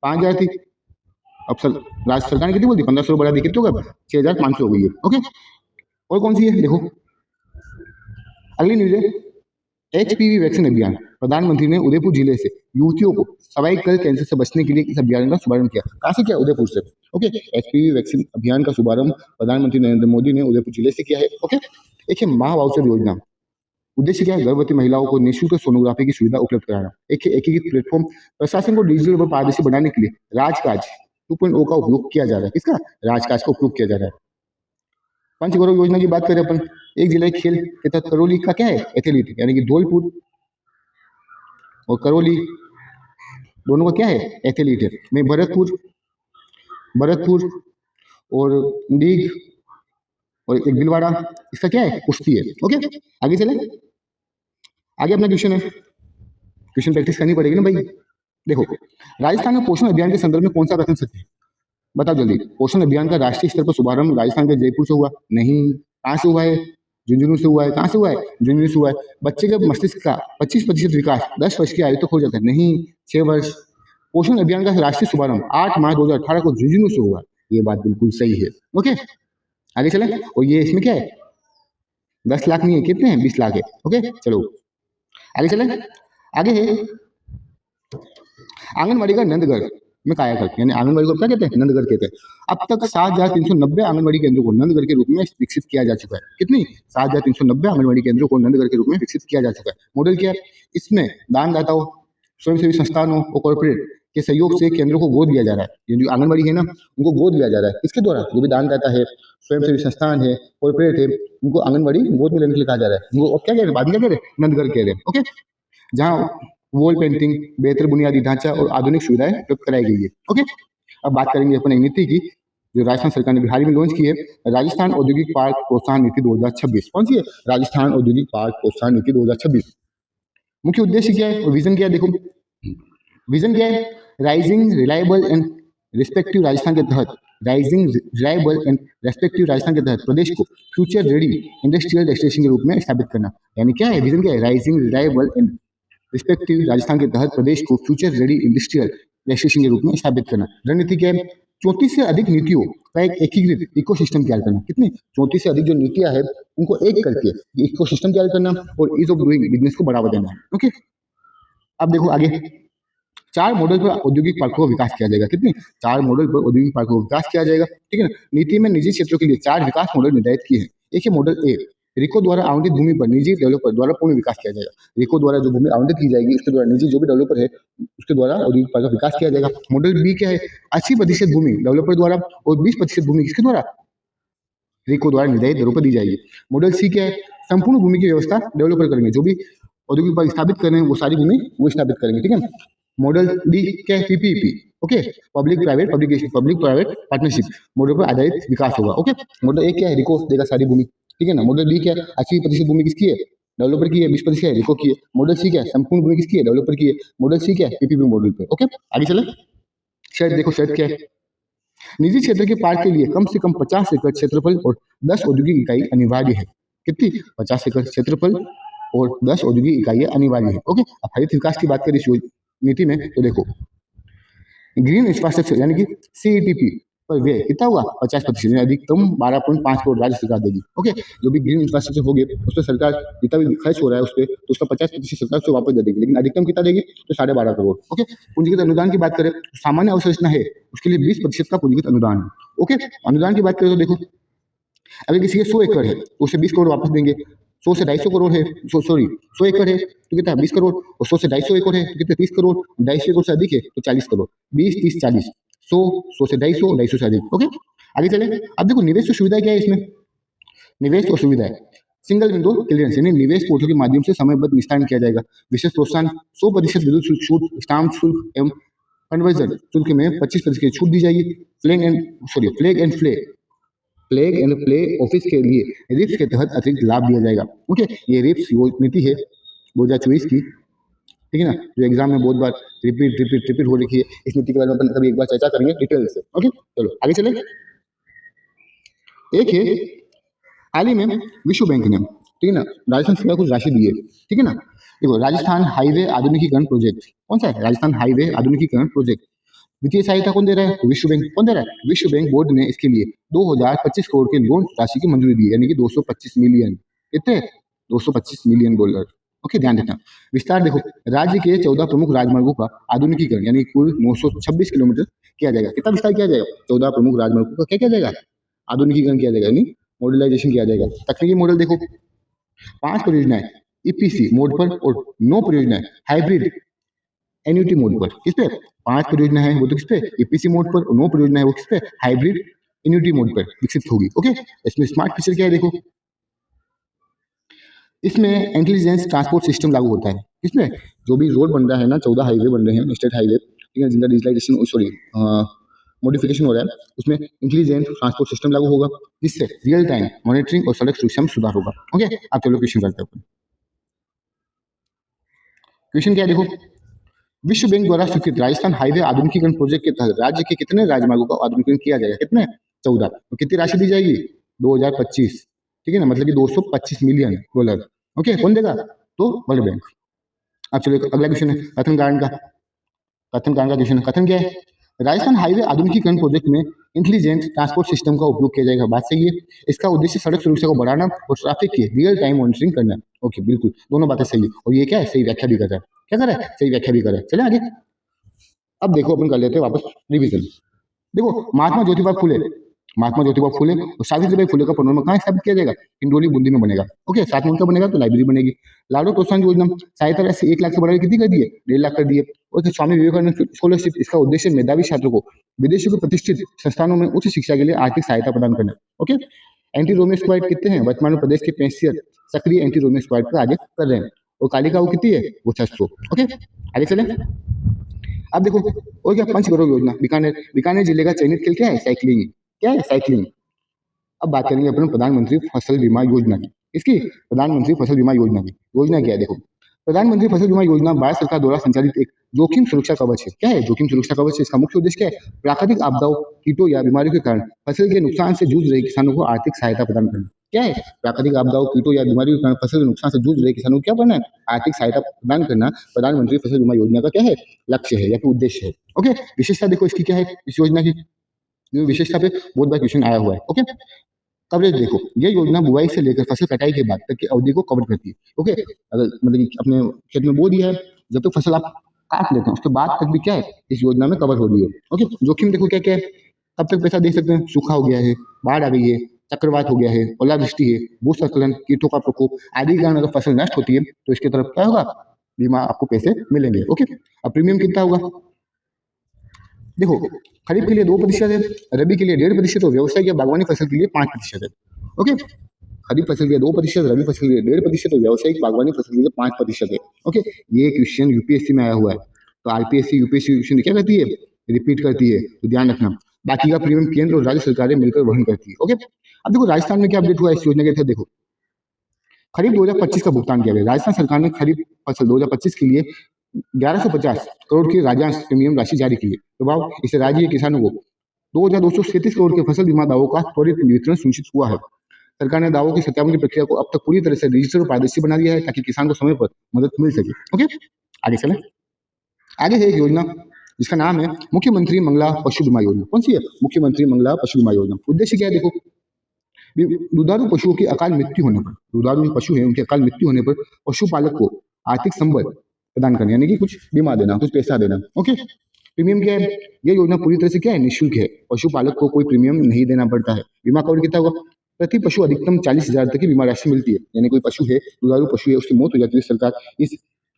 5,000 थी। अब राज्य सरकार ने कितनी बोल दी, 1,500 बढ़ा दी, कितनी होगा, 6,500 हो गई है। ओके, और कौन सी है, देखो अगली न्यूज है, HPV वैक्सीन अभियान। प्रधानमंत्री ने उदयपुर जिले से युवतियों को सर्वाइकल कैंसर से बचने के लिए इस अभियान का शुभारंभ किया। कहाँ से किया, उदयपुर से। ओके, HPV वैक्सीन अभियान का शुभारंभ प्रधानमंत्री नरेंद्र मोदी ने उदयपुर जिले से किया है। ओके, एक है माँ वाउचर योजना। उद्देश्य क्या है, गर्भवती महिलाओं को निःशुल्क सोनोग्राफी की सुविधा उपलब्ध कराना। एक एकीकृत प्लेटफॉर्म, प्रशासन को डिजिटल और पारदर्शी बनाने के लिए राजकाज 2.0 का उपयोग किया जा रहा है। किसका, राजकाज का उपयोग किया जा रहा है। पंचगौरव योजना की बात करें अपन, एक जिला खेल के तहत करौली का क्या है, एथलीट यानी कि धौलपुर और करौली दोनों का क्या है, एथलीट है। में भरतपुर और डीग और एक भिलवाड़ा, इसका क्या है, कुश्ती है। ओके, आगे चले। आगे अपना क्वेश्चन है, क्वेश्चन प्रैक्टिस करनी पड़ेगी ना भाई। देखो, राजस्थान में पोषण अभियान के संदर्भ में कौन सा कथन सत्य है, बताओ जल्दी। पोषण अभियान का राष्ट्रीय स्तर पर शुभारंभ राजस्थान के जयपुर से हुआ नहीं, कहाँ से हुआ है, झुंझुनू से हुआ है। कहाँ से हुआ है, झुंझुनू से हुआ है। बच्चे के मस्तिष्क का 25% विकास 10 वर्ष की आयु तक हो जाता है नहीं, 6 वर्ष। पोषण अभियान का राष्ट्रीय शुभारंभ 8 मार्च 2018 को झुंझुनू से हुआ, ये बात बिल्कुल सही है। ओके, आगे चले। और ये इसमें क्या है, 10 लाख नहीं है, कितने हैं, 20 लाख है। ओके, चलो आगे चले। आगे है आंगनबाड़ी का नंदगढ़ में कायाकल्प, यानी आंगनबाड़ी को क्या कहते हैं, नंदगढ़ कहते हैं। अब तक 7,390 आंगनबाड़ी केंद्रों को नंदगढ़ के रूप में विकसित किया जा चुका है। कितनी, 7,390 आंगनबाड़ी केंद्रों को नंदगढ़ के रूप में विकसित किया जा चुका है। मॉडल क्या है, इसमें दानदाताओं स्वयंसेवी संस्थानों और कॉर्पोरेट के सहयोग से केंद्रों को गोद लिया जा रहा है। ये जो आंगनबाड़ी है ना, उनको गोद लिया जा रहा है। किसके द्वारा? जो भी दानदाता है, स्वयंसेवी संस्थान है, कॉर्पोरेट है, उनको आंगनबाड़ी गोद में लेने के लिए कहा जा रहा है। उनको अब क्या कह रहे हैं, बाद में क्या कह रहे हैं, नंदघर कह रहे हैं। ओके, जहाँ वॉल पेंटिंग, बेहतर बुनियादी ढांचा और आधुनिक सुविधाएं उपलब्ध कराई गई है। ओके, अब बात करेंगे अपन एक नीति की जो राजस्थान सरकार ने हाल ही में लॉन्च की है, राजस्थान औद्योगिक पार्क प्रोत्साहन नीति 2026। कौन सी है? राजस्थान औद्योगिक पार्क प्रोत्साहन नीति 2026। मुख्य उद्देश्य क्या है और विजन क्या है? देखो, विजन क्या है? Rising reliable and respective Rajasthan के तहत प्रदेश को फ्यूचर रेडी इंडस्ट्रियल डेस्टिनेशन के रूप में स्थापित करना। यानी क्या है विजन? क्या है? Rising reliable and respective Rajasthan के तहत प्रदेश को फ्यूचर रेडी इंडस्ट्रियल डेस्टिनेशन के रूप में स्थापित करना। रणनीति क्या है? 34 से अधिक नीतियों का एक एकीकृत इकोसिस्टम तैयार करना। कितनी? 34 से अधिक जो नीतियां है उनको एक करके इकोसिस्टम तैयार करना और ईज ऑफ डूइंग बिजनेस को बढ़ावा देना। ओके, अब देखो आगे, 4 मॉडल पर औद्योगिक पार्कों का विकास किया जाएगा। कितनी? 4 मॉडल पर औद्योगिक पार्कों का विकास किया जाएगा। ठीक है ना। नीति में निजी क्षेत्रों के लिए 4 विकास मॉडल निर्धारित किए हैं। एक है मॉडल ए, रिको द्वारा आवंटित भूमि पर निजी डेवलपर द्वारा पूर्ण विकास किया जाएगा। रिको द्वारा जो भूमि आवंटित की जाएगी उसके द्वारा निजी जो भी डेवलपर है उसके द्वारा औद्योगिक पार्क का विकास किया जाएगा। मॉडल बी क्या है? 80% भूमि डेवलपर द्वारा और 20% भूमि किसके द्वारा? रिको द्वारा निर्धारित दरों पर दी जाएगी। मॉडल सी क्या है? संपूर्ण भूमि की व्यवस्था डेवलपर करेंगे। जो भी औद्योगिक पार्क स्थापित कर रहे हैं वो सारी भूमि वो स्थापित करेंगे। ठीक है। मॉडल डी क्या है? PPP. Okay, public private partnership model पर आधारित विकास होगा। ओके, मॉडल ए क्या है? रिको देगा सारी भूमि। ठीक है ना। मॉडल बी क्या है? 80% भूमि किसकी है? डेवलपर की है। 20% क्या है? रिको की है। मॉडल सी क्या है? संपूर्ण भूमि किसकी है? डेवलपर की है। मॉडल सी क्या है? पीपीपी मॉडल पे। ओके, आगे चले। शर्त देखो, शर्त क्या है? निजी क्षेत्र के पार्क के लिए कम से कम 50 एकड़ क्षेत्रफल और 10 औद्योगिक इकाई अनिवार्य है। कितनी? 50 एकड़ क्षेत्रफल और 10 औद्योगिक इकाइयां अनिवार्य है। ओके, अब हरित विकास की बात करें इस नीति में तो देखो, ग्रीन इंफ्रास्ट्रक्चर यानी कि सीईटीपी पर व्यय कितना होगा? 50%, अधिकतम 12.5 करोड़ राज्य सरकार देगी। ओके, जो भी ग्रीन इंफ्रास्ट्रक्चर हो गए उस पर सरकार जितना भी खर्च हो रहा है उस पर तो उसका 50% सरकार से वापस दे देगी, लेकिन अधिकतम कितना देगी? तो 12.5 करोड़। ओके, पूंजीगत अनुदान की बात करें तो सामान्य अवसंरचना है उसके लिए 20% का पूंजीगत अनुदान है। ओके, अनुदान की बात करें तो देखो, अगर किसी के 100 एकड़ है तो उसे 20 करोड़ वापस देंगे। 100 से 250 करोड़ है, 100 एकड़ है तो कितना? 20 करोड़। और 100 से 250 एकड़ है तो कितने? 30 करोड़। 250 एकड़ से अधिक है तो 40 करोड़। 20, 30, 40, 100 से 250, 250 से अधिक। ओके, आगे चले। अब देखो निवेश और सुविधा क्या है इसमें? निवेश और सुविधा है सिंगल विंडो क्लियरेंस यानी निवेश पोर्टल के माध्यम से समयबद्ध निस्तारण किया जाएगा। विशेष प्रोत्साहन 100% विद्युत शुल्क छूट, स्टाम्प शुल्क एवं कन्वर्जन शुल्क में 25% की छूट दी जाएगी। फ्लैग एंड प्ले ऑफिस के लिए रिप्स के तहत अतिरिक्त लाभ दिया जाएगा। ओके, ये रिप्स वो नीति है 2024 की। ठीक है ना, जो एग्जाम में बहुत बार रिपीट हो रखी है। इस नीति के बारे में अपन कभी एक बार चर्चा करेंगे डिटेल से। ओके, चलो आगे चले। एक है हाल ही में विश्व बैंक ने, ठीक है ना, राजस्थान सरकार को कुछ राशि दी है। ठीक है ना, देखो राजस्थान हाईवे आधुनिकीकरण प्रोजेक्ट कौन सा है? राजस्थान हाईवे आधुनिकीकरण प्रोजेक्ट। वित्तीय सहायता कौन दे रहा है? विश्व बैंक। कौन दे रहा है? विश्व बैंक बोर्ड ने इसके लिए 2025 करोड़ के लोन राशि की मंजूरी दी, यानी कि 225 मिलियन। कितने? 225 मिलियन डॉलर। ओके, ध्यान रखना। विस्तार देखो, राज्य के 14 प्रमुख राजमार्गों का आधुनिकीकरण यानी कुल 926 किलोमीटर किया जाएगा। कितना विस्तार किया जाएगा? 14 प्रमुख राजमार्गों का क्या किया जाएगा? आधुनिकीकरण किया जाएगा, यानी मॉडर्नाइजेशन किया जाएगा। तकनीकी मॉडल देखो, 5 परियोजनाएं ईपीसी मोड पर और 9 परियोजनाएं हाइब्रिड एन्युटी मोड पर। किस पे? 5 परियोजना है वो तो किस पे? ईपीसी मोड पर, और 9 परियोजना है वो किस पे? हाइब्रिड एन्युटी मोड पर विकसित होगी। ओके, इसमें स्मार्ट फीचर क्या है? देखो, इसमें इंटेलिजेंस ट्रांसपोर्ट सिस्टम लागू होता है। इसमें जो भी रोड बन रहा है ना, 14 हाईवे बन रहे हैं, स्टेट हाईवे, ठीक है, जिनका डिजिटलाइजेशन मॉडिफिकेशन हो रहा है, उसमें इंटेलिजेंट ट्रांसपोर्ट सिस्टम लागू होगा जिससे रियल टाइम मॉनिटरिंग और सड़क सुरक्षा में सुधार होगा। ओके, आप चलो क्वेश्चन करते हैं। क्वेश्चन क्या है? देखो, विश्व बैंक द्वारा स्वीकृत राजस्थान हाईवे आधुनिकीकरण प्रोजेक्ट के तहत राज्य के कितने राजमार्गों का आधुनिकीकरण किया जाएगा? कितने? 14। तो कितनी राशि दी जाएगी? 2025। ठीक है ना, मतलब कि 225 मिलियन डॉलर। ओके, कौन देगा? तो वर्ल्ड बैंक। अब चलो अगला क्वेश्चन है कथन कारण का। कथन कारण का क्वेश्चन है। कथन क्या है? राजस्थान हाईवे आधुनिकीकरण प्रोजेक्ट में इंटेलिजेंट ट्रांसपोर्ट सिस्टम का उपयोग किया जाएगा। बात सही है। इसका उद्देश्य सड़क सुरक्षा को बढ़ाना और ट्रैफिक की रियल टाइम मॉनिटरिंग करना। ओके, बिल्कुल दोनों बातें सही है, और ये क्या है? सही व्याख्या भी कर रहा है। क्या कर रहा है? सही व्याख्या भी कर रहा है। चले आगे। अब देखो अपन कर लेते हैं वापस रिवीजन। देखो, महात्मा ज्योतिबा फुले महात्मा ज्योतिबा फुले और सावित्रीबाई फुले का पुनर्जन्म कहाँ स्थापित किया जाएगा? इंडोली बूंदी में बनेगा। ओके, साथ में उनका बनेगा तो लाइब्रेरी बनेगी। लाडो प्रोत्साहन योजना सहायता राशि 1 लाख से बढ़ाकर कितनी कर दिए? 1.5 लाख कर दिए। और स्वामी विवेकानंद स्कॉलरशिप, इसका उद्देश्य मेधावी छात्रों को विदेशों के प्रतिष्ठित संस्थानों में उच्च शिक्षा के लिए आर्थिक सहायता प्रदान करना। ओके, एंटी रोमियो स्क्वाड कितने हैं? वर्तमान में प्रदेश के 65 सक्रिय एंटी रोमियो स्क्वाड पर आगे कर रहे हैं। और कालिका वो कितनी है? वो 600। ओके, आगे चले। अब देखो और क्या, पंचगौरव योजना बीकानेर, बीकानेर जिले का चयनित खेल क्या है? साइकिलिंग। क्या है? साइकिलिंग। अब बात करेंगे अपन प्रधानमंत्री फसल बीमा योजना की। इसकी प्रधानमंत्री फसल बीमा योजना की योजना क्या है? देखो, प्रधानमंत्री फसल बीमा योजना भारत सरकार द्वारा संचालित एक जोखिम सुरक्षा कवच है। क्या है जोखिम सुरक्षा कवच? इसका मुख्य उद्देश्य क्या है? प्राकृतिक आपदाओं, कीटों या बीमारियों के कारण फसल के नुकसान से जूझ रहे किसानों को आर्थिक सहायता प्रदान करना। क्या है? प्राकृतिक आपदाओं, कीटों या बीमारियों के कारण फसल के नुकसान से जूझ रहे किसानों को क्या करना है? आर्थिक सहायता प्रदान करना प्रधानमंत्री फसल बीमा योजना का क्या है? लक्ष्य है या फिर उद्देश्य है। ओके, विशेषता देखो इसकी क्या है इस योजना की? विशेषता पे बहुत बार क्वेश्चन आया हुआ है। ओके, कवरेज देखो, ये योजना बुआई से लेकर फसल कटाई के बाद तक की अवधि को कवर करती है। ओके, अगर मतलब कि अपने खेत में बो दिया है, जब तक फसल आप काट लेते हैं उसके बाद तक भी क्या है इस योजना में कवर हो रही है। ओके, जोखिम देखो क्या क्या है, कब तक पैसा दे सकते हैं? सूखा हो गया है, बाढ़ आ गई है, चक्रवात हो गया है, ओलावृष्टि है, भूस्खलन, कीटों का प्रकोप आदि के कारण अगर फसल नष्ट होती है तो इसकी तरफ क्या होगा? बीमा आपको पैसे मिलेंगे। ओके, अब प्रीमियम कितना होगा? देखो, खरीफ के लिए 2% है, रबी के लिए 1.5% और व्यवसाय या बागवानी फसल के लिए 5% है। ओके, खरीफ फसल के लिए 2%, रबी फसल के लिए 1.5% और व्यावसायिक बागवानी फसल के लिए 5% है। ओके, ये क्वेश्चन यूपीएससी में आया हुआ है, तो आरपीएससी यूपीएससी क्वेश्चन क्या करती है? रिपीट करती है, तो ध्यान रखना। बाकी का प्रीमियम केंद्र और राज्य सरकारें मिलकर वहन करती है। ओके, अब देखो राजस्थान में क्या अपडेट हुआ इस योजना के तहत? देखो, खरीफ 2025 का भुगतान किया गया। राजस्थान सरकार ने खरीफ फसल 2025 के लिए 1150 करोड़ की राजस्व प्रीमियम राशि जारी की है। तो भाव इससे राज्य के किसानों को 2237 करोड़ के फसल बीमा दावों का त्वरित वितरण सुनिश्चित हुआ है। सरकार ने दावों की सत्यापन की प्रक्रिया को अब तक पूरी तरह से डिजिटल और पारदर्शी बना दिया है ताकि किसान को समय पर मदद मिल सके। ओके, आगे चले। आगे है एक योजना जिसका नाम है मुख्यमंत्री मंगला पशु बीमा योजना। कौन सी है? मुख्यमंत्री मंगला पशु बीमा योजना। उद्देश्य क्या है? देखो, दुधारू पशुओं की अकाल मृत्यु होने पर, दुधारू पशु है उनकी अकाल मृत्यु होने पर पशुपालक को आर्थिक संबल प्रदान करना, यानी कि कुछ बीमा देना, कुछ पैसा देना। ओके, प्रीमियम क्या है? ये योजना पूरी तरह से क्या है? निःशुल्क है। पशुपालक को कोई प्रीमियम नहीं देना पड़ता है। बीमा कवर कितना होगा? प्रति पशु अधिकतम 40,000 तक की बीमा राशि मिलती है। यानी कोई पशु है, दुधारू पशु है, उसकी मौत हो जाती है, सरकार इस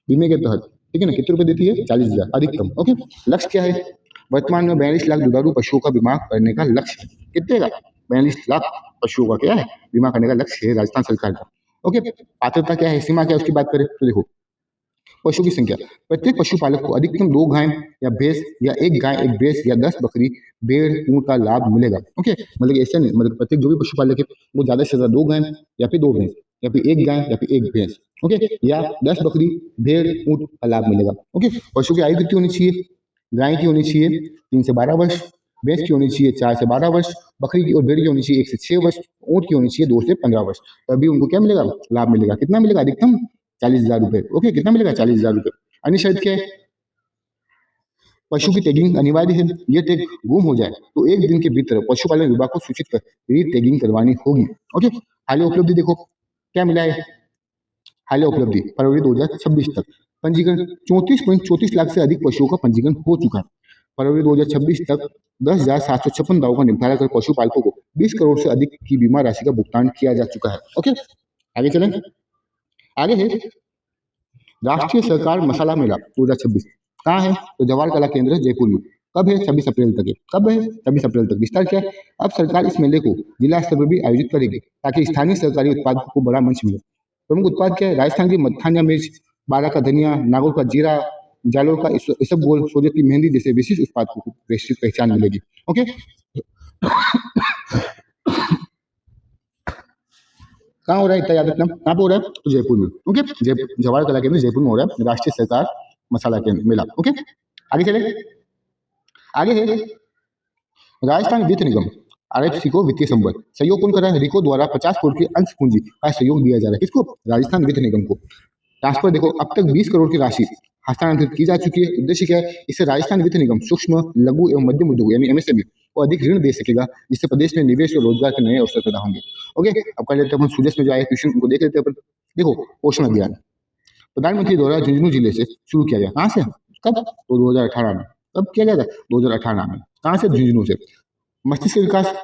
बीमे के तहत, ठीक है ना, कितने रुपए देती है? 40,000 अधिकतम। ओके, लक्ष्य क्या है? वर्तमान में 42 लाख दुधारू पशुओं का बीमा करने का लक्ष्य है। कितने का? 42 लाख पशुओं का क्या है? बीमा करने का लक्ष्य है राजस्थान सरकार का। ओके, पात्रता क्या है, सीमा क्या है, उसकी बात करें तो देखो, पशु की संख्या, प्रत्येक पशुपालक को अधिकतम 2 गाय या भैंस या 1 गाय 1 भैंस या 10 बकरी भेड़ ऊंट का लाभ मिलेगा। ओके, मतलब ऐसा नहीं, मतलब प्रत्येक जो भी पशुपालक है वो ज्यादा से ज्यादा 2 गाय या फिर 2 भैंस या फिर 1 गाय या फिर 1 भैंस, ओके, या 10 बकरी भेड़ ऊंट का लाभ मिलेगा। ओके, पशु की आयु कितनी होनी चाहिए? गाय की होनी चाहिए 3 से 12 वर्ष, भैंस की होनी चाहिए 4 से 12 वर्ष, बकरी की और भेड़ की होनी चाहिए 1 से 6 वर्ष, ऊंट की होनी चाहिए 2 से 15 वर्ष। तभी उनको क्या मिलेगा? लाभ मिलेगा। कितना मिलेगा? अधिकतम 40,000 रुपए। ओके, कितना मिलेगा? 40,000 रुपए। अन्य शर्त क्या है? पशु की टैगिंग अनिवार्य है। ये टैग गुम हो जाए तो 1 दिन के भीतर पशुपालन विभाग को सूचित कर री टैगिंग करवानी होगी। ओके, हालिया उपलब्धि देखो क्या मिला है। हालिया उपलब्धि फरवरी 2026 तक पंजीकरण 34.34 लाख से अधिक पशुओं का पंजीकरण हो चुका है। फरवरी 2026 तक 10,756 दावों का निपटारा कर पशुपालकों को 20 करोड़ से अधिक की बीमा राशि का भुगतान किया जा चुका है। ओके, आगे चलें। आगे है राष्ट्रीय सहकार मसाला मेला 2026। कहाँ है? तो जवाहर कला केंद्र जयपुर में। कब है? 26 अप्रैल तक है। कब है? 26 अप्रैल तक। विस्तार क्या है? अब सरकार इस मेले को जिला स्तर पर भी आयोजित करेगी ताकि स्थानीय सरकारी उत्पादकों को बड़ा मंच मिले। प्रमुख उत्पाद क्या है? राजस्थान की मत्थान्या मिर्च, बारा का धनिया, नागौर का जीरा, जालोर का इसबगोल, सोजत की मेहंदी जैसे विशिष्ट उत्पादों को वैश्विक पहचान मिलेगी। ओके, कहाँ हो रहा है इतना याद रखना? कहाँ पे हो रहा है? तो जयपुर में। ओके, जवाहर कला केंद्र जयपुर में हो रहा है राष्ट्रीय सहकार मसाला केंद्र मेला। ओके, आगे चले। आगे है राजस्थान वित्त निगम आरएफसी को वित्तीय संबल सहयोग कौन कर रहा है? रिको द्वारा 50 करोड़ की अंश पूंजी का सहयोग दिया जा रहा है। किसको? राजस्थान वित्त निगम को। ट्रांसफर देखो, अब तक 20 करोड़ की राशि हस्तांतरित की जा चुकी है। उद्देश्य क्या है? इससे राजस्थान वित्त निगम सूक्ष्म लघु एवं मध्यम उद्योग यानी एमएसएमई को अधिक ऋण दे सकेगा, जिससे प्रदेश में निवेश और रोजगार के नए अवसर पैदा होंगे। ओके, अब कर लेते हैं अपन सूजस में जो आए क्वेश्चन उनको देख लेते हैं अपन। देखो, पोषण अभियान प्रधानमंत्री द्वारा झुंझुनू जिले से शुरू किया गया। कहाँ से? कब? तो 2018 में। कब किया गया था? 2018 में। कहाँ से? झुंझुनू से। मस्तिष्क विकास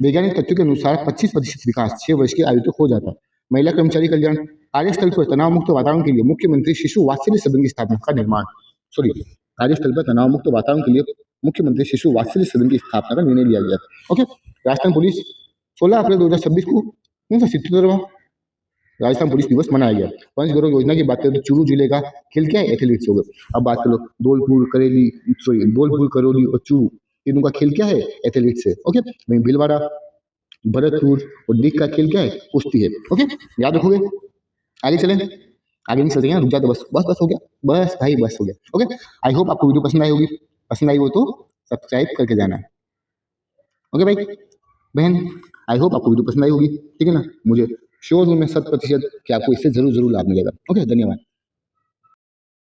वैज्ञानिक तथ्यों के अनुसार 25% विकास 6 वर्ष की आयु तक हो जाता है। महिला कर्मचारी कल्याण, कार्यस्थल पर तनाव मुक्त वातावरण के लिए मुख्यमंत्री शिशु वात्सल्य सदन की स्थापना का निर्माण सॉरी कार्यस्थल पर तनाव मुक्त वातावरण के लिए मुख्यमंत्री शिशु वात्सल्य सदन की स्थापना का निर्णय लिया गया। ओके, राजस्थान पुलिस 16 अप्रैल 2026 को कौन सा 77वां राजस्थान पुलिस दिवस मनाया गया। पंचगौरव योजना की बात करें तो चूरू जिले का खेल क्या है? एथलेटिक्स हो गए। अब बात करो धौलपुर करौली और चूरू, तीनों का खेल क्या है? एथलेटिक्स है। ओके, वहीं भीलवाड़ा भरतपुर और दीघ का खेल क्या है? कुश्ती है। ओके, याद रखोगे। आगे चलें, आगे नहीं चलते हैं, रुक जाते बस बस बस हो गया, बस भाई बस हो गया। ओके, आई होप आपको वीडियो पसंद आई होगी। पसंद आई हो तो सब्सक्राइब करके जाना है। ओके भाई बहन, आई होप आपको वीडियो पसंद आई होगी, ठीक है ना। मुझे श्योर हूँ मैं 100% कि आपको इससे जरूर लाभ मिलेगा। ओके, धन्यवाद।